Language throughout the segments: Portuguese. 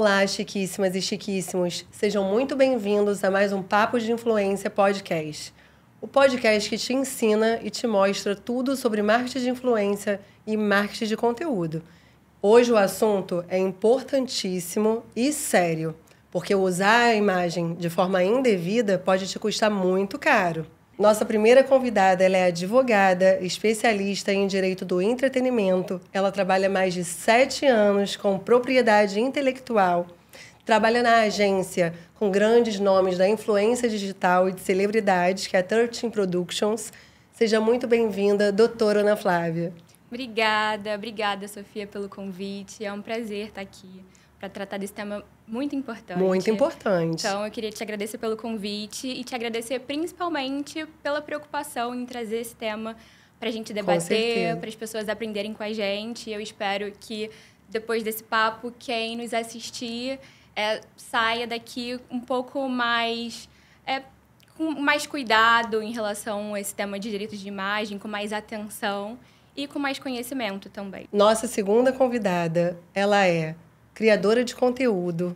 Olá, chiquíssimas e chiquíssimos. Sejam muito bem-vindos a mais um Papo de Influência Podcast. O podcast que te ensina e te mostra tudo sobre marketing de influência e marketing de conteúdo. Hoje o assunto é importantíssimo e sério, porque usar a imagem de forma indevida pode te custar muito caro. Nossa primeira convidada, ela é advogada, especialista em direito do entretenimento. Ela trabalha há mais de 7 anos com propriedade intelectual. Trabalha na agência com grandes nomes da influência digital e de celebridades, que é a 13 Productions. Seja muito bem-vinda, doutora Ana Flávia. Obrigada, Sofia, pelo convite. É um prazer estar aqui para tratar desse tema muito importante. Muito importante. Então, eu queria te agradecer pelo convite e te agradecer principalmente pela preocupação em trazer esse tema para a gente debater, para as pessoas aprenderem com a gente. Eu espero que, depois desse papo, quem nos assistir saia daqui um pouco mais... com mais cuidado em relação a esse tema de direitos de imagem, com mais atenção e com mais conhecimento também. Nossa segunda convidada, ela é criadora de conteúdo,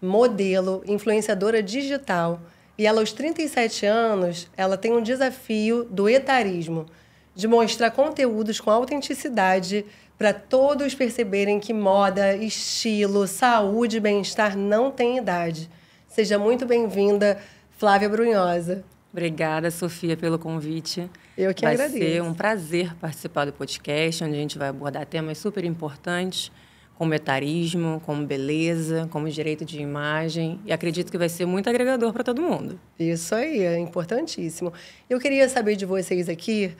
modelo, influenciadora digital. E ela, aos 37 anos, ela tem um desafio do etarismo, de mostrar conteúdos com autenticidade para todos perceberem que moda, estilo, saúde e bem-estar não tem idade. Seja muito bem-vinda, Flávia Brunhosa. Obrigada, Sofia, pelo convite. Eu que agradeço. Vai ser um prazer participar do podcast, onde a gente vai abordar temas super importantes, como etarismo, como beleza, como direito de imagem. E acredito que vai ser muito agregador para todo mundo. Isso aí, é importantíssimo. Eu queria saber de vocês aqui,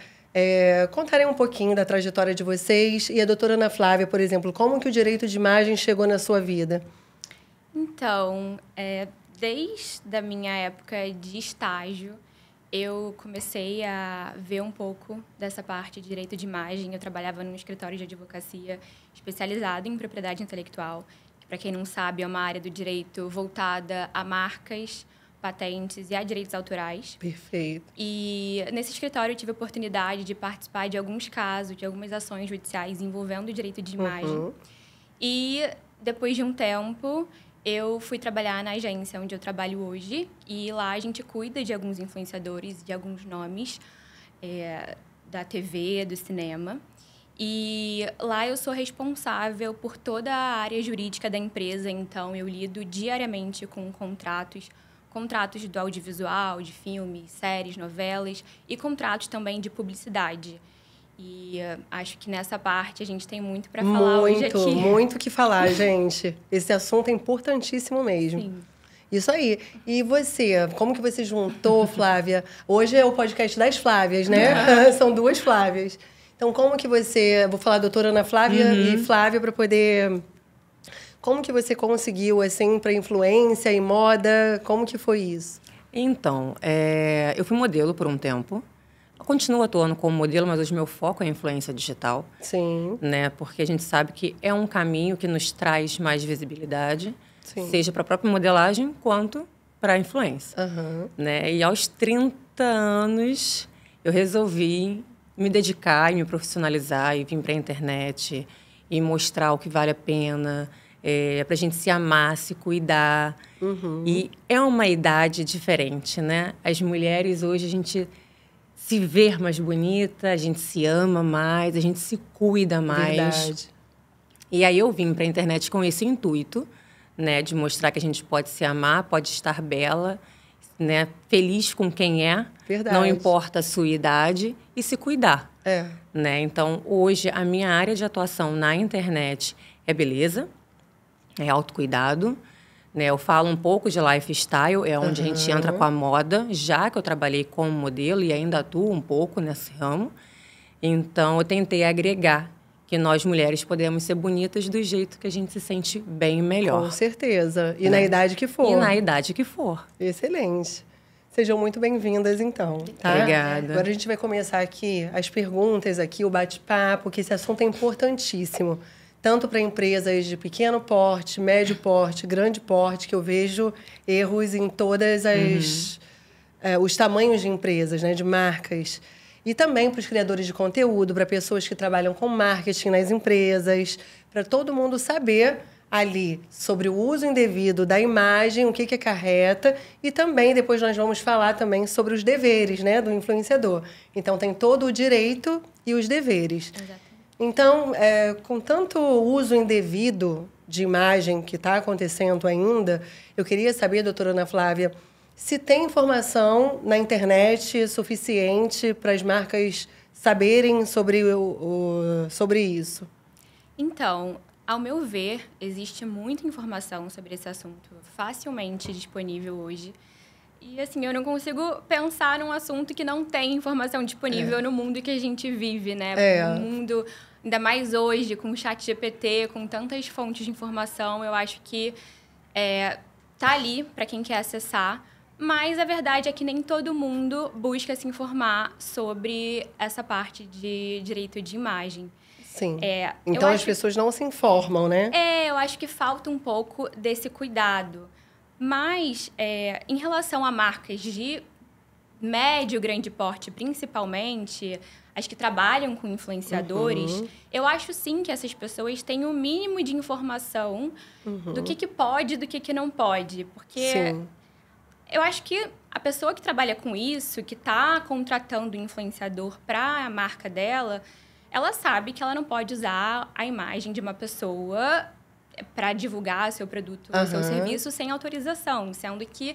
contarem um pouquinho da trajetória de vocês. E a doutora Ana Flávia, por exemplo, como que o direito de imagem chegou na sua vida? Então, desde a minha época de estágio, eu comecei a ver um pouco dessa parte de direito de imagem. Eu trabalhava num escritório de advocacia especializado em propriedade intelectual, que, para quem não sabe, é uma área do direito voltada a marcas, patentes e a direitos autorais. Perfeito. E nesse escritório eu tive a oportunidade de participar de alguns casos, de algumas ações judiciais envolvendo o direito de imagem. E depois de um tempo, eu fui trabalhar na agência onde eu trabalho hoje, e lá a gente cuida de alguns influenciadores, de alguns nomes da TV, do cinema. E lá eu sou responsável por toda a área jurídica da empresa, então eu lido diariamente com contratos do audiovisual, de filmes, séries, novelas, e contratos também de publicidade. E acho que nessa parte a gente tem muito para falar hoje aqui. Muito o que falar, gente. Esse assunto é importantíssimo mesmo. Sim. Isso aí. E você, como que você juntou, Flávia? Hoje é o podcast das Flávias, né? São 2 Flávias. Então, como que você... Vou falar doutora Ana Flávia e Flávia para poder... Como que você conseguiu, assim, para influência e moda? Como que foi isso? Então, eu fui modelo por um tempo. Eu continuo atuando como modelo, mas hoje meu foco é a influência digital. Sim. Né? Porque a gente sabe que é um caminho que nos traz mais visibilidade, sim, seja para a própria modelagem, quanto para a influência. Né? E aos 30 anos, eu resolvi me dedicar e me profissionalizar e vir para a internet e mostrar o que vale a pena, para a gente se amar, se cuidar. E é uma idade diferente, né? As mulheres hoje, a gente se vê mais bonita, a gente se ama mais, a gente se cuida mais. Verdade. E aí eu vim para a internet com esse intuito, né, de mostrar que a gente pode se amar, pode estar bela, né, feliz com quem é, verdade, não importa a sua idade, e se cuidar. Né? Então, hoje, a minha área de atuação na internet é beleza, é autocuidado, né? Eu falo um pouco de lifestyle, é onde a gente entra com a moda, já que eu trabalhei como modelo e ainda atuo um pouco nesse ramo. Então, eu tentei agregar que nós, mulheres, podemos ser bonitas do jeito que a gente se sente bem melhor. Com certeza. E né? Na idade que for. E na idade que for. Excelente. Sejam muito bem-vindas, então. Tá? Obrigada. Agora a gente vai começar aqui as perguntas, aqui, o bate-papo, que esse assunto é importantíssimo. Tanto para empresas de pequeno porte, médio porte, grande porte, que eu vejo erros em todas os tamanhos de empresas, né, de marcas. E também para os criadores de conteúdo, para pessoas que trabalham com marketing nas empresas, para todo mundo saber ali sobre o uso indevido da imagem, o que acarreta, e também depois nós vamos falar também sobre os deveres, né, do influenciador. Então, tem todo o direito e os deveres. Exatamente. Então, com tanto uso indevido de imagem que está acontecendo ainda, eu queria saber, doutora Ana Flávia, se tem informação na internet suficiente para as marcas saberem sobre isso. Então, ao meu ver, existe muita informação sobre esse assunto facilmente disponível hoje. E, assim, eu não consigo pensar num assunto que não tem informação disponível no mundo que a gente vive, né? No mundo, ainda mais hoje, com o ChatGPT, com tantas fontes de informação, eu acho que tá ali para quem quer acessar. Mas a verdade é que nem todo mundo busca se informar sobre essa parte de direito de imagem. Sim. Então, as pessoas não se informam, né? Eu acho que falta um pouco desse cuidado. Mas, em relação a marcas de médio, grande porte, principalmente, as que trabalham com influenciadores, eu acho sim que essas pessoas têm o mínimo de informação do que pode e do que não pode. Porque eu acho que a pessoa que trabalha com isso, que está contratando o influenciador para a marca dela, ela sabe que ela não pode usar a imagem de uma pessoa para divulgar seu produto ou seu serviço sem autorização, sendo que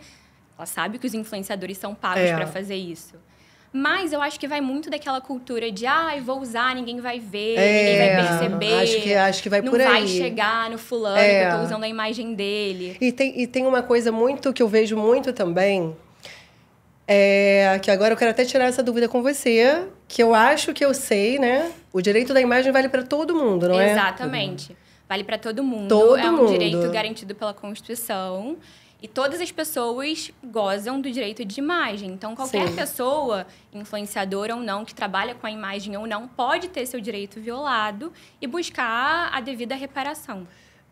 ela sabe que os influenciadores são pagos para fazer isso. Mas eu acho que vai muito daquela cultura de vou usar, ninguém vai ver, ninguém vai perceber. Acho que vai por aí. Não vai chegar no fulano que eu tô usando a imagem dele. E tem uma coisa muito que eu vejo muito também, que agora eu quero até tirar essa dúvida com você, que eu acho que eu sei, né? O direito da imagem vale para todo mundo, não é? Exatamente. Vale para todo mundo. É um direito garantido pela Constituição. E todas as pessoas gozam do direito de imagem. Então, qualquer pessoa, influenciadora ou não, que trabalha com a imagem ou não, pode ter seu direito violado e buscar a devida reparação.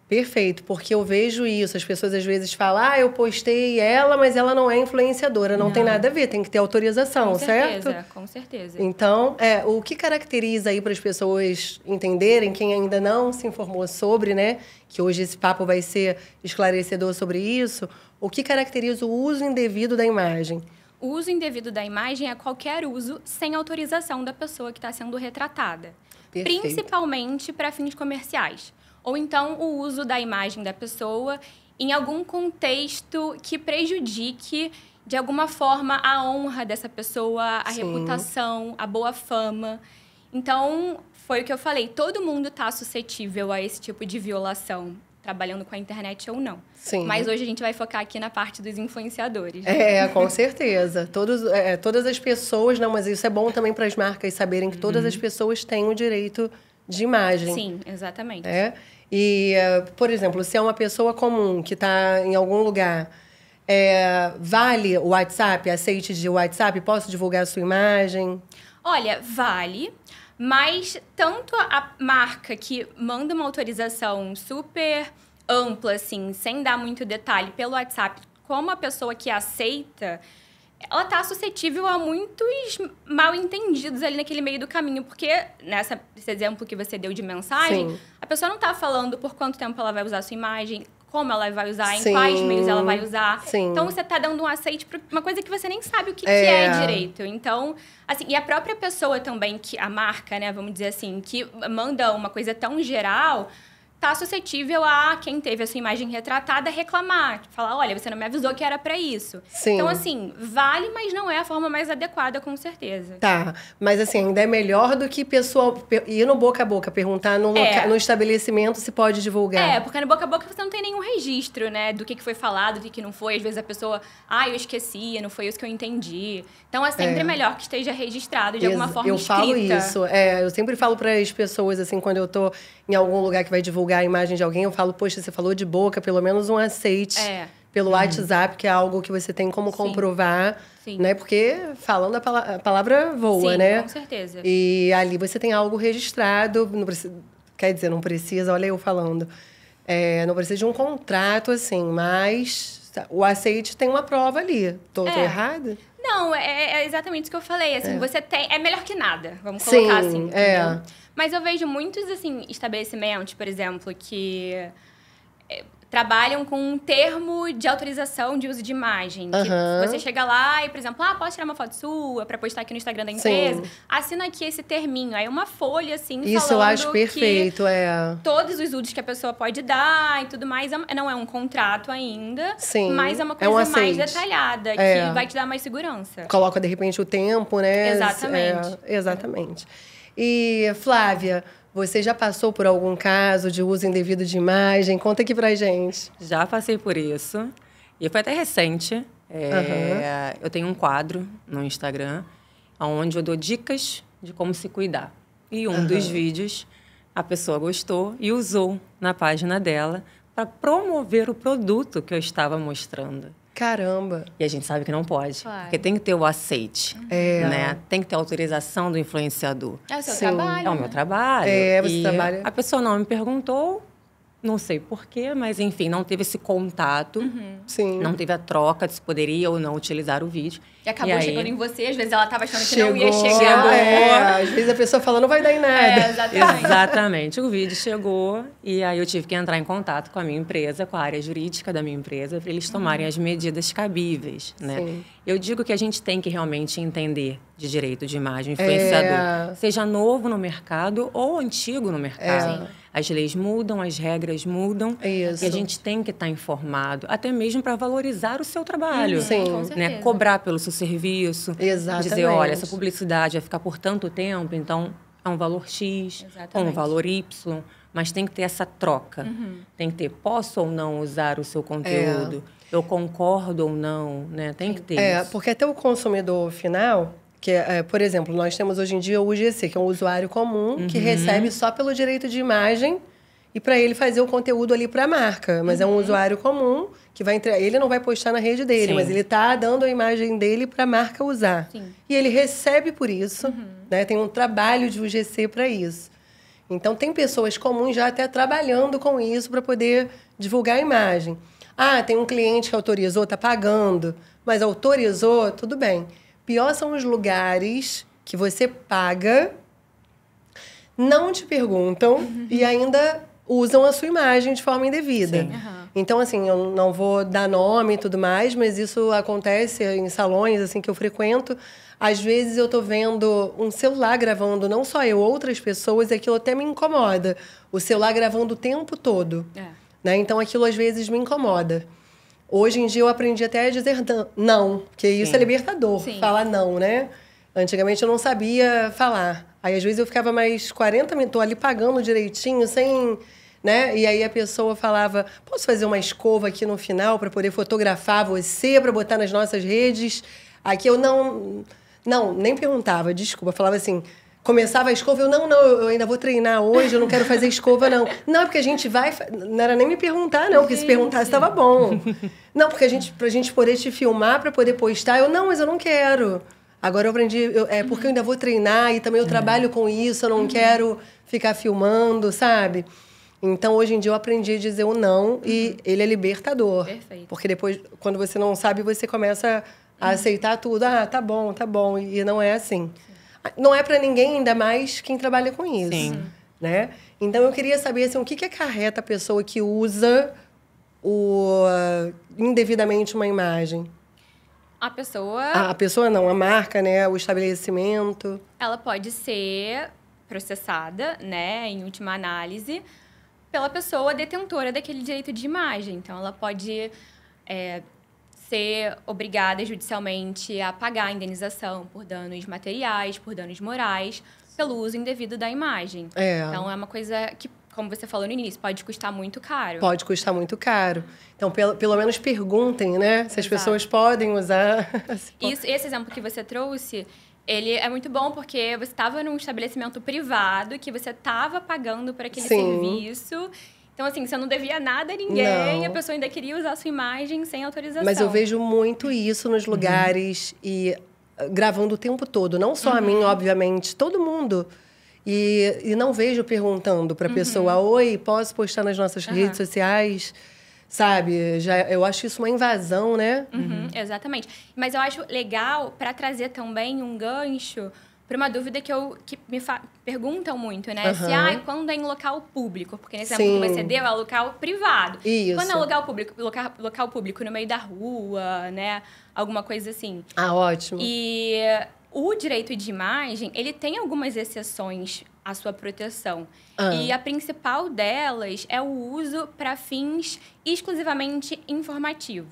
Perfeito, porque eu vejo isso. As pessoas às vezes falam, eu postei ela, mas ela não é influenciadora. Não tem nada a ver, tem que ter autorização, certo? Com certeza. Então, o que caracteriza aí para as pessoas entenderem, quem ainda não se informou sobre, né? Que hoje esse papo vai ser esclarecedor sobre isso. O que caracteriza o uso indevido da imagem? O uso indevido da imagem é qualquer uso sem autorização da pessoa que está sendo retratada. Perfeito. Principalmente para fins comerciais. Ou então, o uso da imagem da pessoa em algum contexto que prejudique, de alguma forma, a honra dessa pessoa, a reputação, a boa fama. Então, foi o que eu falei. Todo mundo está suscetível a esse tipo de violação, trabalhando com a internet ou não. Sim. Mas hoje a gente vai focar aqui na parte dos influenciadores. Com certeza. Todas as pessoas... Não, mas isso é bom também para as marcas saberem que todas as pessoas têm o direito de imagem. Sim, exatamente. E, por exemplo, se é uma pessoa comum que está em algum lugar, vale o WhatsApp, aceite de WhatsApp, posso divulgar a sua imagem? Olha, vale, mas tanto a marca que manda uma autorização super ampla, assim, sem dar muito detalhe pelo WhatsApp, como a pessoa que aceita, ela está suscetível a muitos mal-entendidos ali naquele meio do caminho. Porque, nesse exemplo que você deu de mensagem, a pessoa não está falando por quanto tempo ela vai usar a sua imagem, como ela vai usar, em quais meios ela vai usar. Então, você está dando um aceite para uma coisa que você nem sabe o que é direito. Então, assim, e a própria pessoa também, que a marca, né, vamos dizer assim, que manda uma coisa tão geral... está suscetível a quem teve a sua imagem retratada reclamar. Falar, olha, você não me avisou que era para isso. Então, assim, vale, mas não é a forma mais adequada, com certeza. Tá, mas assim, ainda é melhor do que pessoa ir no boca a boca, perguntar no estabelecimento se pode divulgar. Porque no boca a boca você não tem nenhum registro, né? Do que foi falado, do que não foi. Às vezes a pessoa, eu esqueci, não foi isso que eu entendi. Então, é sempre melhor que esteja registrado de alguma forma escrita. Eu falo isso. Eu sempre falo para as pessoas, assim, quando eu tô em algum lugar que vai divulgar a imagem de alguém, eu falo, poxa, você falou de boca, pelo menos um aceite pelo WhatsApp, que é algo que você tem como comprovar, né? Porque falando a palavra voa, né? Com certeza. E ali você tem algo registrado, não precisa, quer dizer, não precisa, olha eu falando, não precisa de um contrato, assim, mas o aceite tem uma prova ali. Tô errada? Não, é exatamente isso que eu falei. Assim, você tem... É melhor que nada, vamos colocar assim. Mas eu vejo muitos, assim, estabelecimentos, por exemplo, que trabalham com um termo de autorização de uso de imagem. Que você chega lá e, por exemplo, posso tirar uma foto sua para postar aqui no Instagram da empresa? Sim. Assina aqui esse terminho. Aí uma folha, assim, isso eu acho perfeito, todos os usos que a pessoa pode dar e tudo mais. Não é um contrato ainda, sim, mas é uma coisa mais detalhada, que vai te dar mais segurança. Coloca, de repente, o tempo, né? Exatamente. Exatamente. E, Flávia, você já passou por algum caso de uso indevido de imagem? Conta aqui pra gente. Já passei por isso. E foi até recente. Eu tenho um quadro no Instagram onde eu dou dicas de como se cuidar. E um dos vídeos, a pessoa gostou e usou na página dela para promover o produto que eu estava mostrando. Caramba! E a gente sabe que não pode. Claro. Porque tem que ter o aceite. Né? Tem que ter a autorização do influenciador. É o seu trabalho. É o meu trabalho. Você trabalha. A pessoa não me perguntou, não sei porquê, mas enfim, não teve esse contato. Sim. Não teve a troca de se poderia ou não utilizar o vídeo. E acabou chegando em você, às vezes ela estava achando que não ia chegar. Às vezes a pessoa fala, não vai dar em nada. Exatamente. Exatamente. O vídeo chegou e aí eu tive que entrar em contato com a minha empresa, com a área jurídica da minha empresa, para eles tomarem as medidas cabíveis, né? Sim. Eu digo que a gente tem que realmente entender de direito de imagem, influenciador. Seja novo no mercado ou antigo no mercado. As leis mudam, as regras mudam. Isso. E a gente tem que estar informado, até mesmo para valorizar o seu trabalho. Sim. Com certeza. Né? Cobrar pelo seu serviço. Exatamente. Dizer, olha, essa publicidade vai ficar por tanto tempo, então é um valor X, ou um valor Y. Mas tem que ter essa troca. Tem que ter, posso ou não usar o seu conteúdo? Eu concordo ou não, né? Tem que ter isso. Porque até o consumidor final, que por exemplo, nós temos hoje em dia o UGC, que é um usuário comum, que recebe só pelo direito de imagem e para ele fazer o conteúdo ali para a marca. Mas é um usuário comum que vai entrar, ele não vai postar na rede dele, mas ele está dando a imagem dele para a marca usar. Sim. E ele recebe por isso, né? Tem um trabalho de UGC para isso. Então, tem pessoas comuns já até trabalhando com isso para poder divulgar a imagem. Tem um cliente que autorizou, está pagando, mas autorizou, tudo bem. Pior são os lugares que você paga, não te perguntam e ainda usam a sua imagem de forma indevida. Sim. Então, assim, eu não vou dar nome e tudo mais, mas isso acontece em salões assim, que eu frequento. Às vezes eu tô vendo um celular gravando, não só eu, outras pessoas, e aquilo até me incomoda. O celular gravando o tempo todo. Né? Então, aquilo às vezes me incomoda. Hoje em dia eu aprendi até a dizer não, porque isso é libertador, falar não, né? Antigamente eu não sabia falar. Aí às vezes eu ficava mais 40 minutos, tô ali pagando direitinho, sem... Né? E aí a pessoa falava, posso fazer uma escova aqui no final para poder fotografar você, para botar nas nossas redes? Aqui eu não, nem perguntava, desculpa, falava assim... Começava a escova, eu ainda vou treinar hoje, eu não quero fazer escova, não. Não, porque a gente vai... Não era nem me perguntar, não, porque se perguntasse, estava bom. Não, porque pra gente poder te filmar, para poder postar, não, mas eu não quero. Agora eu aprendi, porque eu ainda vou treinar e também eu trabalho com isso, eu não quero ficar filmando, sabe? Então, hoje em dia, eu aprendi a dizer o não e ele é libertador. Perfeito. Porque depois, quando você não sabe, você começa a aceitar tudo. Tá bom. E não é assim. Não é para ninguém, ainda mais quem trabalha com isso. Sim. Né? Então, eu queria saber assim, o que acarreta a pessoa que usa indevidamente uma imagem? A pessoa... A pessoa não, a marca, né? O estabelecimento. Ela pode ser processada, né, em última análise, pela pessoa detentora daquele direito de imagem. Então, ela pode... ser obrigada judicialmente a pagar a indenização por danos materiais, por danos morais, pelo uso indevido da imagem. Então, é uma coisa que, como você falou no início, pode custar muito caro. Pode custar muito caro. Então, pelo menos perguntem, né? Se as pessoas podem usar. Esse exemplo que você trouxe, ele é muito bom porque você estava num estabelecimento privado, que você estava pagando por aquele serviço... Então, assim, você não devia nada a ninguém, a pessoa ainda queria usar a sua imagem sem autorização. Mas eu vejo muito isso nos lugares e gravando o tempo todo. Não só a mim, obviamente, todo mundo. E não vejo perguntando para a pessoa, oi, posso postar nas nossas redes sociais? Sabe? Eu acho isso uma invasão, né? Exatamente. Mas eu acho legal para trazer também um gancho por uma dúvida que me perguntam muito, né? Se quando é em local público, porque nesse exemplo que você deu é local privado. Isso. Quando é local público no meio da rua, né? Alguma coisa assim. Ah, ótimo. E o direito de imagem, ele tem algumas exceções à sua proteção. E a principal delas é o uso para fins exclusivamente informativos.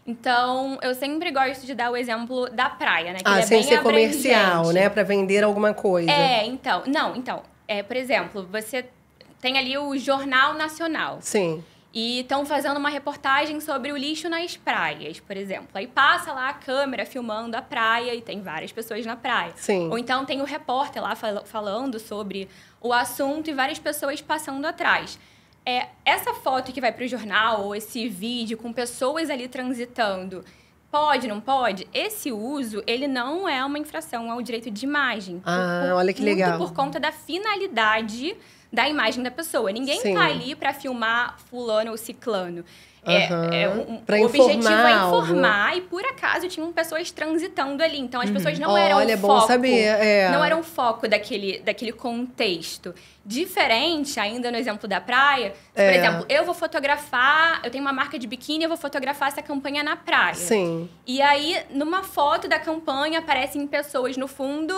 Então, eu sempre gosto de dar o exemplo da praia, né? Que ele é sem bem ser comercial, abrangente. né? Para vender alguma coisa. Então, por exemplo, você tem ali o Jornal Nacional. Sim. E estão fazendo uma reportagem sobre o lixo nas praias, por exemplo. Aí passa lá a câmera filmando a praia e tem várias pessoas na praia. Sim. Ou então tem o repórter lá falando sobre o assunto e várias pessoas passando atrás. Essa foto que vai para o jornal ou esse vídeo com pessoas ali transitando, pode, não pode? Esse uso, ele não é uma infração ao direito de imagem. Olha que legal. Muito por conta da finalidade da imagem da pessoa. Ninguém tá ali para filmar fulano ou ciclano. O objetivo é informar e, por acaso, tinham pessoas transitando ali. Então, as pessoas não eram o foco. Bom saber. Não eram o foco daquele contexto. Diferente, ainda no exemplo da praia. Por exemplo, eu vou fotografar... Eu tenho uma marca de biquíni, eu vou fotografar essa campanha na praia. Sim. E aí, numa foto da campanha, aparecem pessoas no fundo...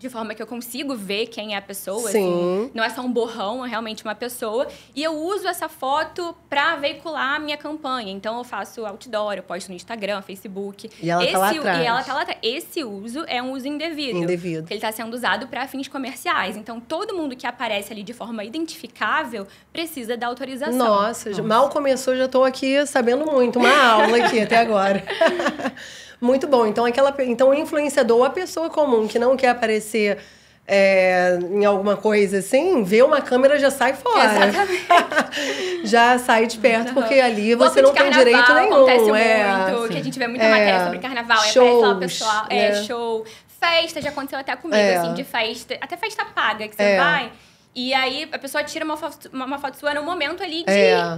de forma que eu consigo ver quem é a pessoa. Sim. Assim, não é só um borrão, é realmente uma pessoa. E eu uso essa foto para veicular a minha campanha. Então, eu faço outdoor, eu posto no Instagram, Facebook. E ela tá lá atrás. E ela tá lá atrás. Esse uso é um uso indevido. Porque ele está sendo usado para fins comerciais. Então, todo mundo que aparece ali de forma identificável precisa da autorização. Nossa. Mal começou, já estou aqui sabendo muito. Uma aula aqui até agora. Muito bom. Então, o influenciador ou a pessoa comum que não quer aparecer em alguma coisa assim, vê uma câmera, já sai fora. Exatamente. Já sai de perto, porque ali você não tem direito nenhum. Acontece muito, que a gente vê muita matéria sobre carnaval. Shows, lá o pessoal, show. Festa, já aconteceu até comigo, assim, de festa. Até festa paga, que você vai... E aí, a pessoa tira uma foto sua num momento ali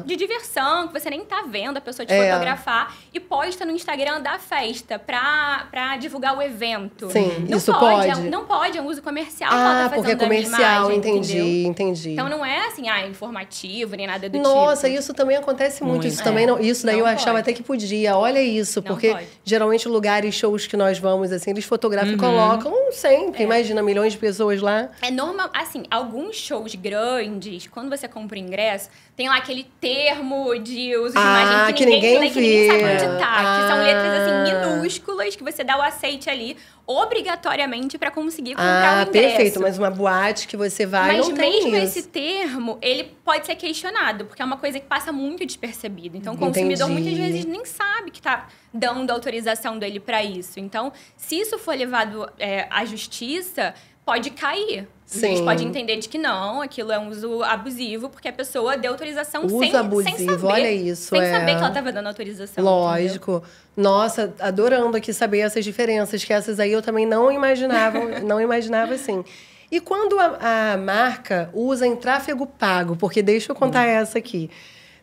de diversão, que você nem tá vendo a pessoa te fotografar, e posta no Instagram da festa pra divulgar o evento. Sim, isso pode? Não pode, é um uso comercial que ela tá fazendo. Porque é comercial, imagem, entendi. Então, não é assim, informativo, nem nada do tipo. Nossa, isso também acontece muito. Isso também não... Isso daí eu achava até que podia. Olha isso, porque geralmente lugares, shows que nós vamos, assim, eles fotografam e colocam sempre. Imagina, milhões de pessoas lá. É normal, assim, alguns shows grandes, quando você compra o ingresso, tem lá aquele termo de uso de imagem que ninguém lê, que ninguém sabe onde tá. Que são letras, assim, minúsculas, que você dá o aceite ali, obrigatoriamente, para conseguir comprar o ingresso. Perfeito. Mas uma boate que você vai, não tem isso. Mas mesmo esse termo, ele pode ser questionado, porque é uma coisa que passa muito despercebido. Então, o consumidor, muitas vezes, nem sabe que tá dando autorização dele para isso. Então, se isso for levado à justiça, pode cair. A gente pode entender de que não, aquilo é um uso abusivo, porque a pessoa deu autorização sem saber. Olha isso. Sem saber que ela estava dando autorização. Lógico. Entendeu? Nossa, adorando aqui saber essas diferenças, que essas aí eu também não imaginava assim. E quando a marca usa em tráfego pago, porque deixa eu contar essa aqui.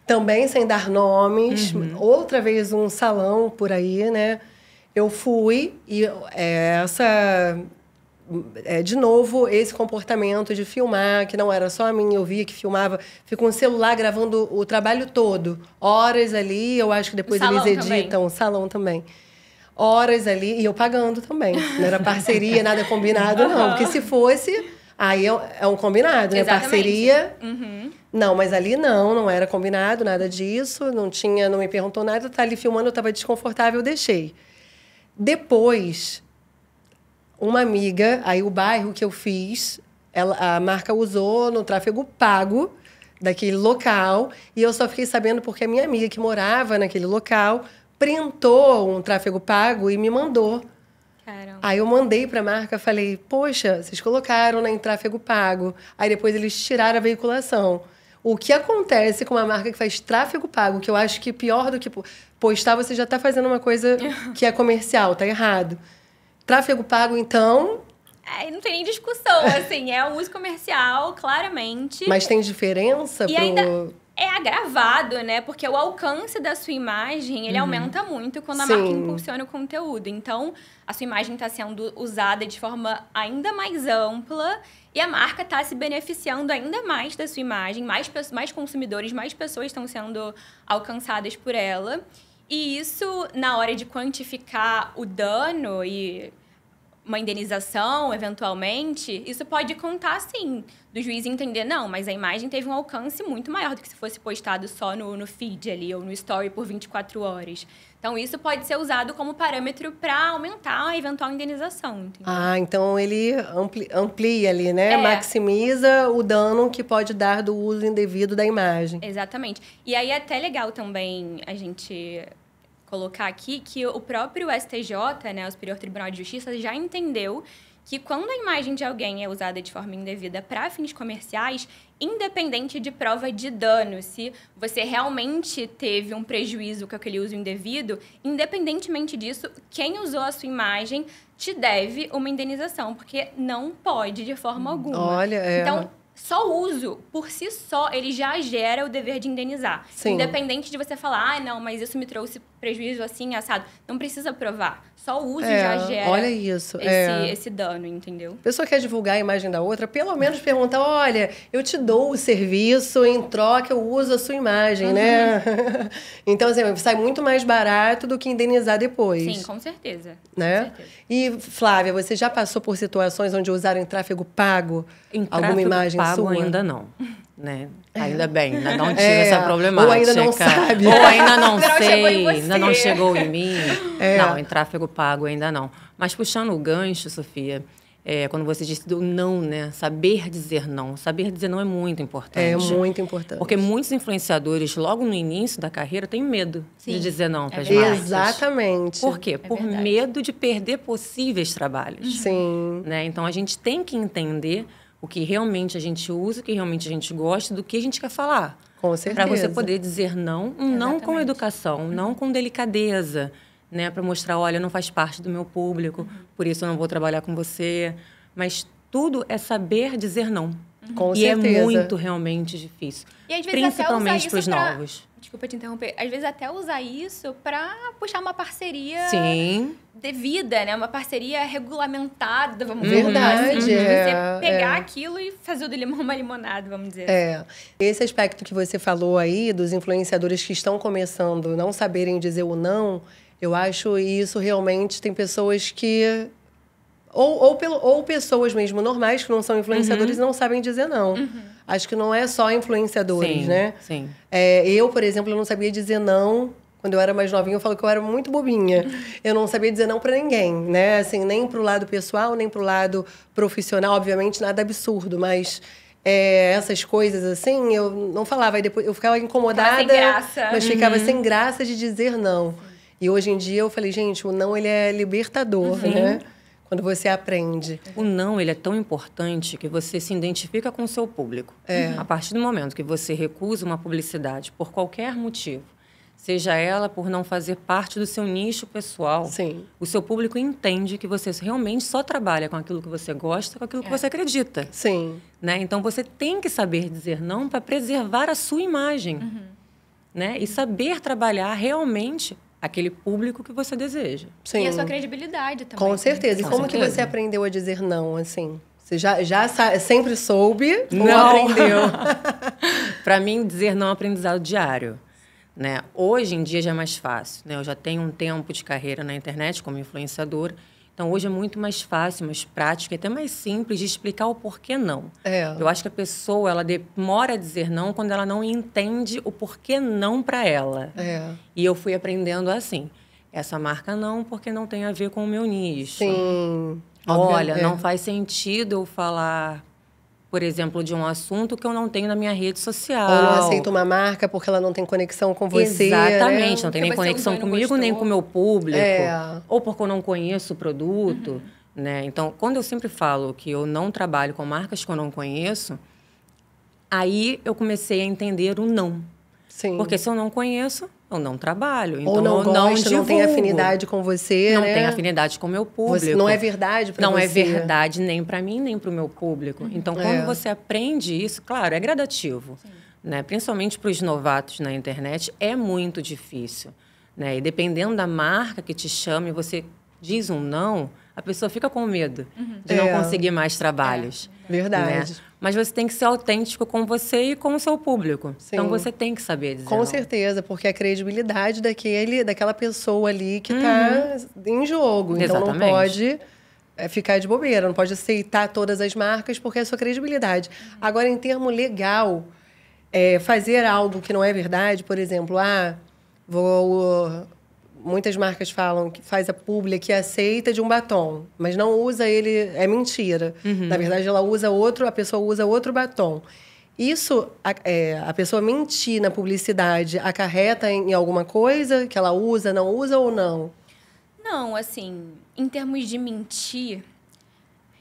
Também sem dar nomes, outra vez um salão por aí, né? Eu fui e de novo, esse comportamento de filmar, que não era só a mim, eu via que filmava, fica um celular gravando o trabalho todo. Horas ali, eu acho que depois eles editam, o salão também. Horas ali, e eu pagando também. Não era parceria, nada combinado, não. Porque se fosse, aí é um combinado, né? Exatamente. Parceria. Não, mas ali não era combinado, nada disso. Não me perguntou nada, tá ali filmando, eu estava desconfortável, eu deixei. Depois... Uma amiga, aí o bairro que eu fiz, a marca usou no tráfego pago daquele local, e eu só fiquei sabendo porque a minha amiga que morava naquele local printou um tráfego pago e me mandou. Caramba. Aí eu mandei para a marca, falei, poxa, vocês colocaram em tráfego pago. Aí depois eles tiraram a veiculação. O que acontece com uma marca que faz tráfego pago, que eu acho que pior do que postar, você já está fazendo uma coisa que é comercial, tá errado. Tráfego pago, então... não tem nem discussão, assim. É um uso comercial, claramente. Mas tem diferença e ainda é agravado, né? Porque o alcance da sua imagem, ele aumenta muito quando a marca impulsiona o conteúdo. Então, a sua imagem está sendo usada de forma ainda mais ampla e a marca está se beneficiando ainda mais da sua imagem. Mais consumidores, mais pessoas estão sendo alcançadas por ela. E isso, na hora de quantificar o dano e uma indenização, eventualmente, isso pode contar, sim, do juiz entender, não, mas a imagem teve um alcance muito maior do que se fosse postado só no feed ali, ou no story por 24 horas. Então, isso pode ser usado como parâmetro para aumentar a eventual indenização, entendeu? Ah, então ele amplia ali, né? Maximiza o dano que pode dar do uso indevido da imagem. Exatamente. E aí é até legal também a gente colocar aqui que o próprio STJ, né, o Superior Tribunal de Justiça, já entendeu que quando a imagem de alguém é usada de forma indevida para fins comerciais, independente de prova de dano, se você realmente teve um prejuízo com aquele uso indevido, independentemente disso, quem usou a sua imagem te deve uma indenização, porque não pode de forma alguma. Olha, Então, só o uso, por si só, ele já gera o dever de indenizar. Sim. Independente de você falar, ah, não, mas isso me trouxe prejuízo assim, assado. Não precisa provar. Só o uso já gera olha isso. Esse dano, entendeu? A pessoa quer divulgar a imagem da outra, pelo menos perguntar, olha, eu te dou o serviço, em troca eu uso a sua imagem, né? Então, assim, sai muito mais barato do que indenizar depois. Sim, com certeza. Né? Com certeza. E, Flávia, você já passou por situações onde usaram em tráfego pago alguma imagem pago sua? Ainda não, né? Ainda bem, ainda não tive essa problemática. Ou ainda não sabe. Ou ainda não Ainda não sei, chegou em você. ainda não chegou em mim. Não, em tráfego pago ainda não. Mas puxando o gancho, Sofia, quando você disse do não, né? Saber dizer não. Saber dizer não é muito importante. É muito importante. Porque muitos influenciadores, logo no início da carreira, têm medo de dizer não para as marcas. Exatamente. Por quê? Por medo de perder possíveis trabalhos. Sim. Né? Então, a gente tem que entender o que realmente a gente usa, o que realmente a gente gosta, do que a gente quer falar. Com certeza. Para você poder dizer não, não com educação, não com delicadeza, né? Para mostrar, olha, não faz parte do meu público, por isso eu não vou trabalhar com você. Mas tudo é saber dizer não. Com e certeza. É muito realmente difícil. E às vezes principalmente para os novos. Desculpa te interromper. Às vezes até usar isso para puxar uma parceria devida, né? Uma parceria regulamentada, vamos dizer assim. Verdade. Você pegar aquilo e fazer do limão uma limonada, vamos dizer assim. Esse aspecto que você falou aí, dos influenciadores que estão começando não saberem dizer o não, eu acho isso realmente tem pessoas que... Ou pessoas mesmo normais que não são influenciadores e não sabem dizer não. Acho que não é só influenciadores, né? Sim. Eu, por exemplo, eu não sabia dizer não. Quando eu era mais novinha, eu falo que eu era muito bobinha. Eu não sabia dizer não para ninguém, né? Assim, nem pro lado pessoal, nem pro lado profissional. Obviamente, nada absurdo, mas... essas coisas assim, eu não falava. Aí depois eu ficava incomodada, sem graça. mas ficava sem graça de dizer não. E hoje em dia eu falei, gente, o não ele é libertador, né? Quando você aprende. O não, ele é tão importante que você se identifica com o seu público. A partir do momento que você recusa uma publicidade por qualquer motivo, seja ela por não fazer parte do seu nicho pessoal, o seu público entende que você realmente só trabalha com aquilo que você gosta, com aquilo que você acredita. Né? Então, você tem que saber dizer não para preservar a sua imagem. Né? E saber trabalhar realmente aquele público que você deseja. E a sua credibilidade também. Com certeza. E como que você aprendeu a dizer não, assim? Você já sempre soube ou aprendeu? Para mim, dizer não é um aprendizado diário. Né? Hoje em dia já é mais fácil. Né? Eu já tenho um tempo de carreira na internet como influenciadora. Então, hoje é muito mais fácil, mais prático e até mais simples de explicar o porquê não. Eu acho que a pessoa ela demora a dizer não quando ela não entende o porquê não para ela. E eu fui aprendendo assim. Essa marca não, porque não tem a ver com o meu nicho. Olha, não faz sentido eu falar, por exemplo, de um assunto que eu não tenho na minha rede social. Ou não aceito uma marca porque ela não tem conexão com você. Exatamente, né? não tem nem conexão comigo, nem com o meu público. Ou porque eu não conheço o produto. Né? Então, quando eu sempre falo que eu não trabalho com marcas que eu não conheço, aí eu comecei a entender o não. Porque se eu não conheço, eu não trabalho. Então, ou não gosta, não tem afinidade com você, não né? tem afinidade com o meu público. Não é verdade para você. Não é verdade nem para mim, nem para o meu público. Então, quando você aprende isso, claro, é gradativo. né? Principalmente para os novatos na internet, é muito difícil, né? E dependendo da marca que te chame, você diz um não, a pessoa fica com medo de não conseguir mais trabalhos. Verdade. Né? Mas você tem que ser autêntico com você e com o seu público. Sim. Então, você tem que saber dizer com não. certeza, porque a credibilidade daquela pessoa ali que está em jogo. Então, Exatamente. não pode ficar de bobeira, não pode aceitar todas as marcas, porque é a sua credibilidade. Agora, em termo legal, fazer algo que não é verdade, por exemplo, muitas marcas falam que faz a publi que aceita de um batom, mas não usa ele, é mentira. Na verdade, a pessoa usa outro batom. Isso, a pessoa mentir na publicidade, acarreta em alguma coisa que ela usa, não usa ou não? Não, assim, em termos de mentir,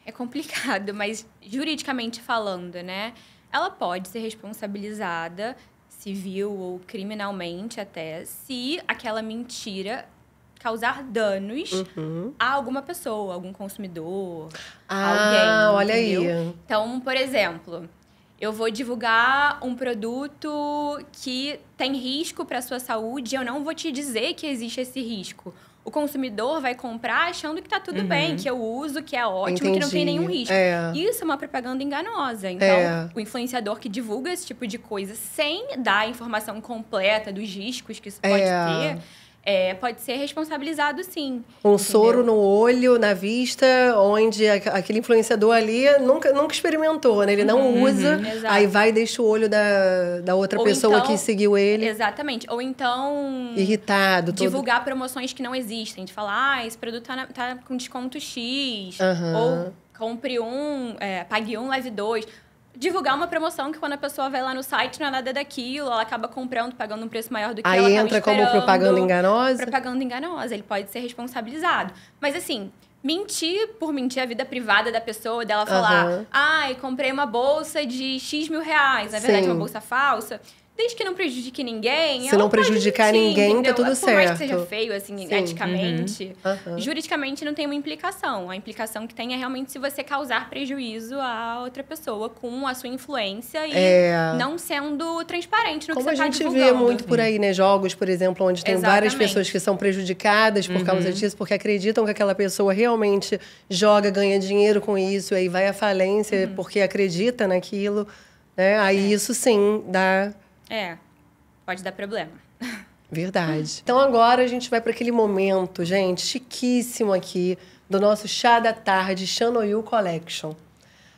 é complicado, mas juridicamente falando, né? Ela pode ser responsabilizada civil ou criminalmente até, se aquela mentira causar danos a alguma pessoa, algum consumidor, alguém. Olha entendeu? aí. Então, por exemplo, eu vou divulgar um produto que tem risco para a sua saúde, eu não vou te dizer que existe esse risco. O consumidor vai comprar achando que está tudo bem, que eu uso, que é ótimo, que não tem nenhum risco. Isso é uma propaganda enganosa. Então, o influenciador que divulga esse tipo de coisa sem dar a informação completa dos riscos que isso pode ter, pode ser responsabilizado, sim. Um soro no olho, na vista, onde aquele influenciador ali nunca experimentou, né? Ele não usa, aí vai e deixa o olho da outra pessoa então, que seguiu ele. Exatamente. Ou então... irritado. Divulgar promoções que não existem. De falar, esse produto tá com desconto X. Ou compre pague um, leve dois. Divulgar uma promoção que quando a pessoa vai lá no site não é nada daquilo, ela acaba comprando, pagando um preço maior do que ela estava esperando. Aí entra como propaganda enganosa? Propaganda enganosa, ele pode ser responsabilizado. Mas assim, mentir por mentir a vida privada da pessoa, dela falar, comprei uma bolsa de X mil reais, na verdade uma bolsa falsa. Desde que não prejudique ninguém. Se não prejudicar ninguém, entendeu? Tá tudo certo. Por mais que seja feio, assim, eticamente, juridicamente não tem uma implicação. A implicação que tem é realmente se você causar prejuízo a outra pessoa com a sua influência e não sendo transparente no que você está divulgando. Como a gente vê muito por aí, né? Jogos, por exemplo, onde tem várias pessoas que são prejudicadas por causa disso, porque acreditam que aquela pessoa realmente joga, ganha dinheiro com isso, e aí vai à falência porque acredita naquilo. Né? Aí isso sim dá... pode dar problema. Verdade. Então, agora a gente vai para aquele momento, gente, chiquíssimo aqui, do nosso chá da tarde, Shanoyu Collection.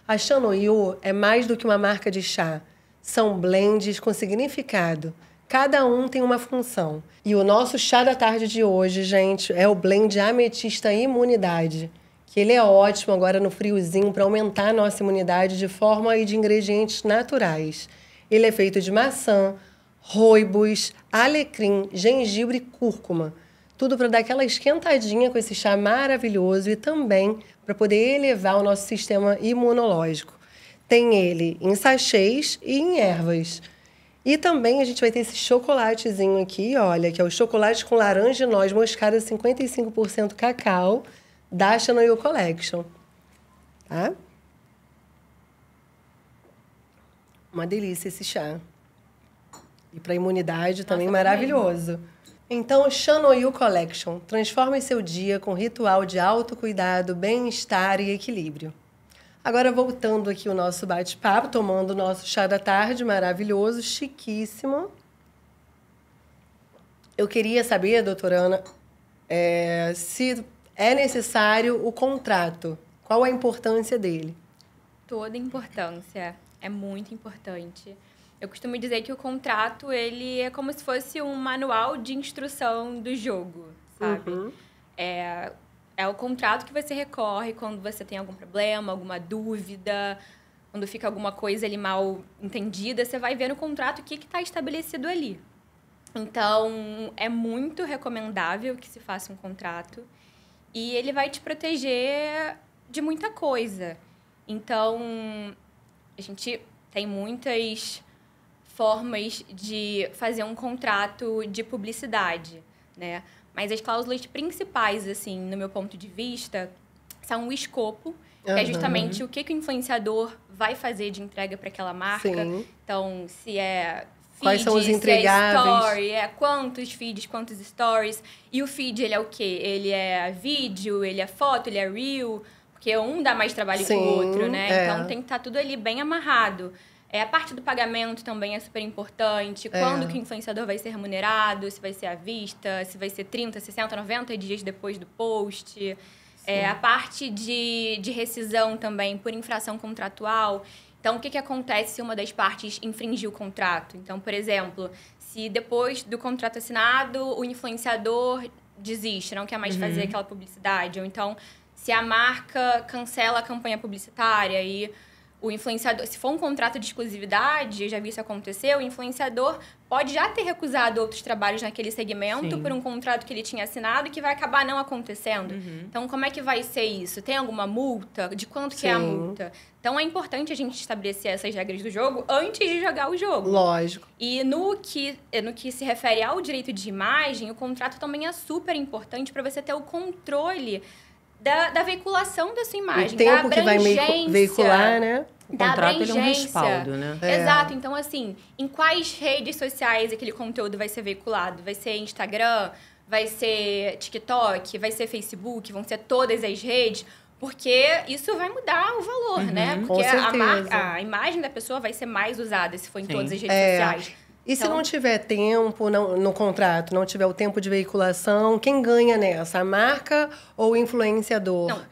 A Shanoyu é mais do que uma marca de chá. São blends com significado. Cada um tem uma função. E o nosso chá da tarde de hoje, gente, é o blend Ametista Imunidade. Que ele é ótimo agora no friozinho para aumentar a nossa imunidade de forma e de ingredientes naturais. Ele é feito de maçã, rooibos, alecrim, gengibre e cúrcuma. Tudo para dar aquela esquentadinha com esse chá maravilhoso e também para poder elevar o nosso sistema imunológico. Tem ele em sachês e em ervas. E também a gente vai ter esse chocolatezinho aqui, olha, que é o chocolate com laranja e noz moscada 55% cacau da Shanoyu Collection. Tá? Uma delícia esse chá. E para imunidade também maravilhoso. Então, Shanoyu Collection. Transforme seu dia com ritual de autocuidado, bem-estar e equilíbrio. Agora, voltando aqui o nosso bate-papo, tomando o nosso chá da tarde maravilhoso, chiquíssimo. Eu queria saber, doutora Ana, se é necessário o contrato. Qual a importância dele? Toda importância. É muito importante. Eu costumo dizer que o contrato, ele é como se fosse um manual de instrução do jogo, sabe? É o contrato que você recorre quando você tem algum problema, alguma dúvida, quando fica alguma coisa ali mal entendida, você vai ver no contrato o que está estabelecido ali. Então, é muito recomendável que se faça um contrato e ele vai te proteger de muita coisa. Então, a gente tem muitas formas de fazer um contrato de publicidade, né? Mas as cláusulas principais, assim, no meu ponto de vista, são o escopo, que é justamente o que o influenciador vai fazer de entrega para aquela marca. Sim. Então, se é feed, quais são os entregáveis? se é story, quantos feeds, quantos stories. E o feed, ele é o quê? Ele é vídeo, ele é foto, ele é reel, porque um dá mais trabalho que o outro, né? Então, tem que estar tudo ali bem amarrado. A parte do pagamento também é super importante. Quando que o influenciador vai ser remunerado, se vai ser à vista, se vai ser 30, 60, 90 dias depois do post. A parte de rescisão também por infração contratual. Então, o que acontece se uma das partes infringir o contrato? Então, por exemplo, se depois do contrato assinado, o influenciador desiste, não quer mais fazer aquela publicidade. Ou então, se a marca cancela a campanha publicitária e o influenciador, se for um contrato de exclusividade, eu já vi isso acontecer, o influenciador pode já ter recusado outros trabalhos naquele segmento por um contrato que ele tinha assinado e que vai acabar não acontecendo. Então, como é que vai ser isso? Tem alguma multa? De quanto que é a multa? Então, é importante a gente estabelecer essas regras do jogo antes de jogar o jogo. Lógico. E no que se refere ao direito de imagem, o contrato também é super importante para você ter o controle da veiculação da sua imagem, o tempo da que vai veicular, né? O contrato ele é um respaldo, né? Exato. Então, assim, em quais redes sociais aquele conteúdo vai ser veiculado? Vai ser Instagram? Vai ser TikTok? Vai ser Facebook? Vão ser todas as redes? Porque isso vai mudar o valor, né? Porque a imagem da pessoa vai ser mais usada se for em todas as redes sociais. E se não tiver tempo no contrato, não tiver o tempo de veiculação, quem ganha nessa? A marca ou o influenciador? Não,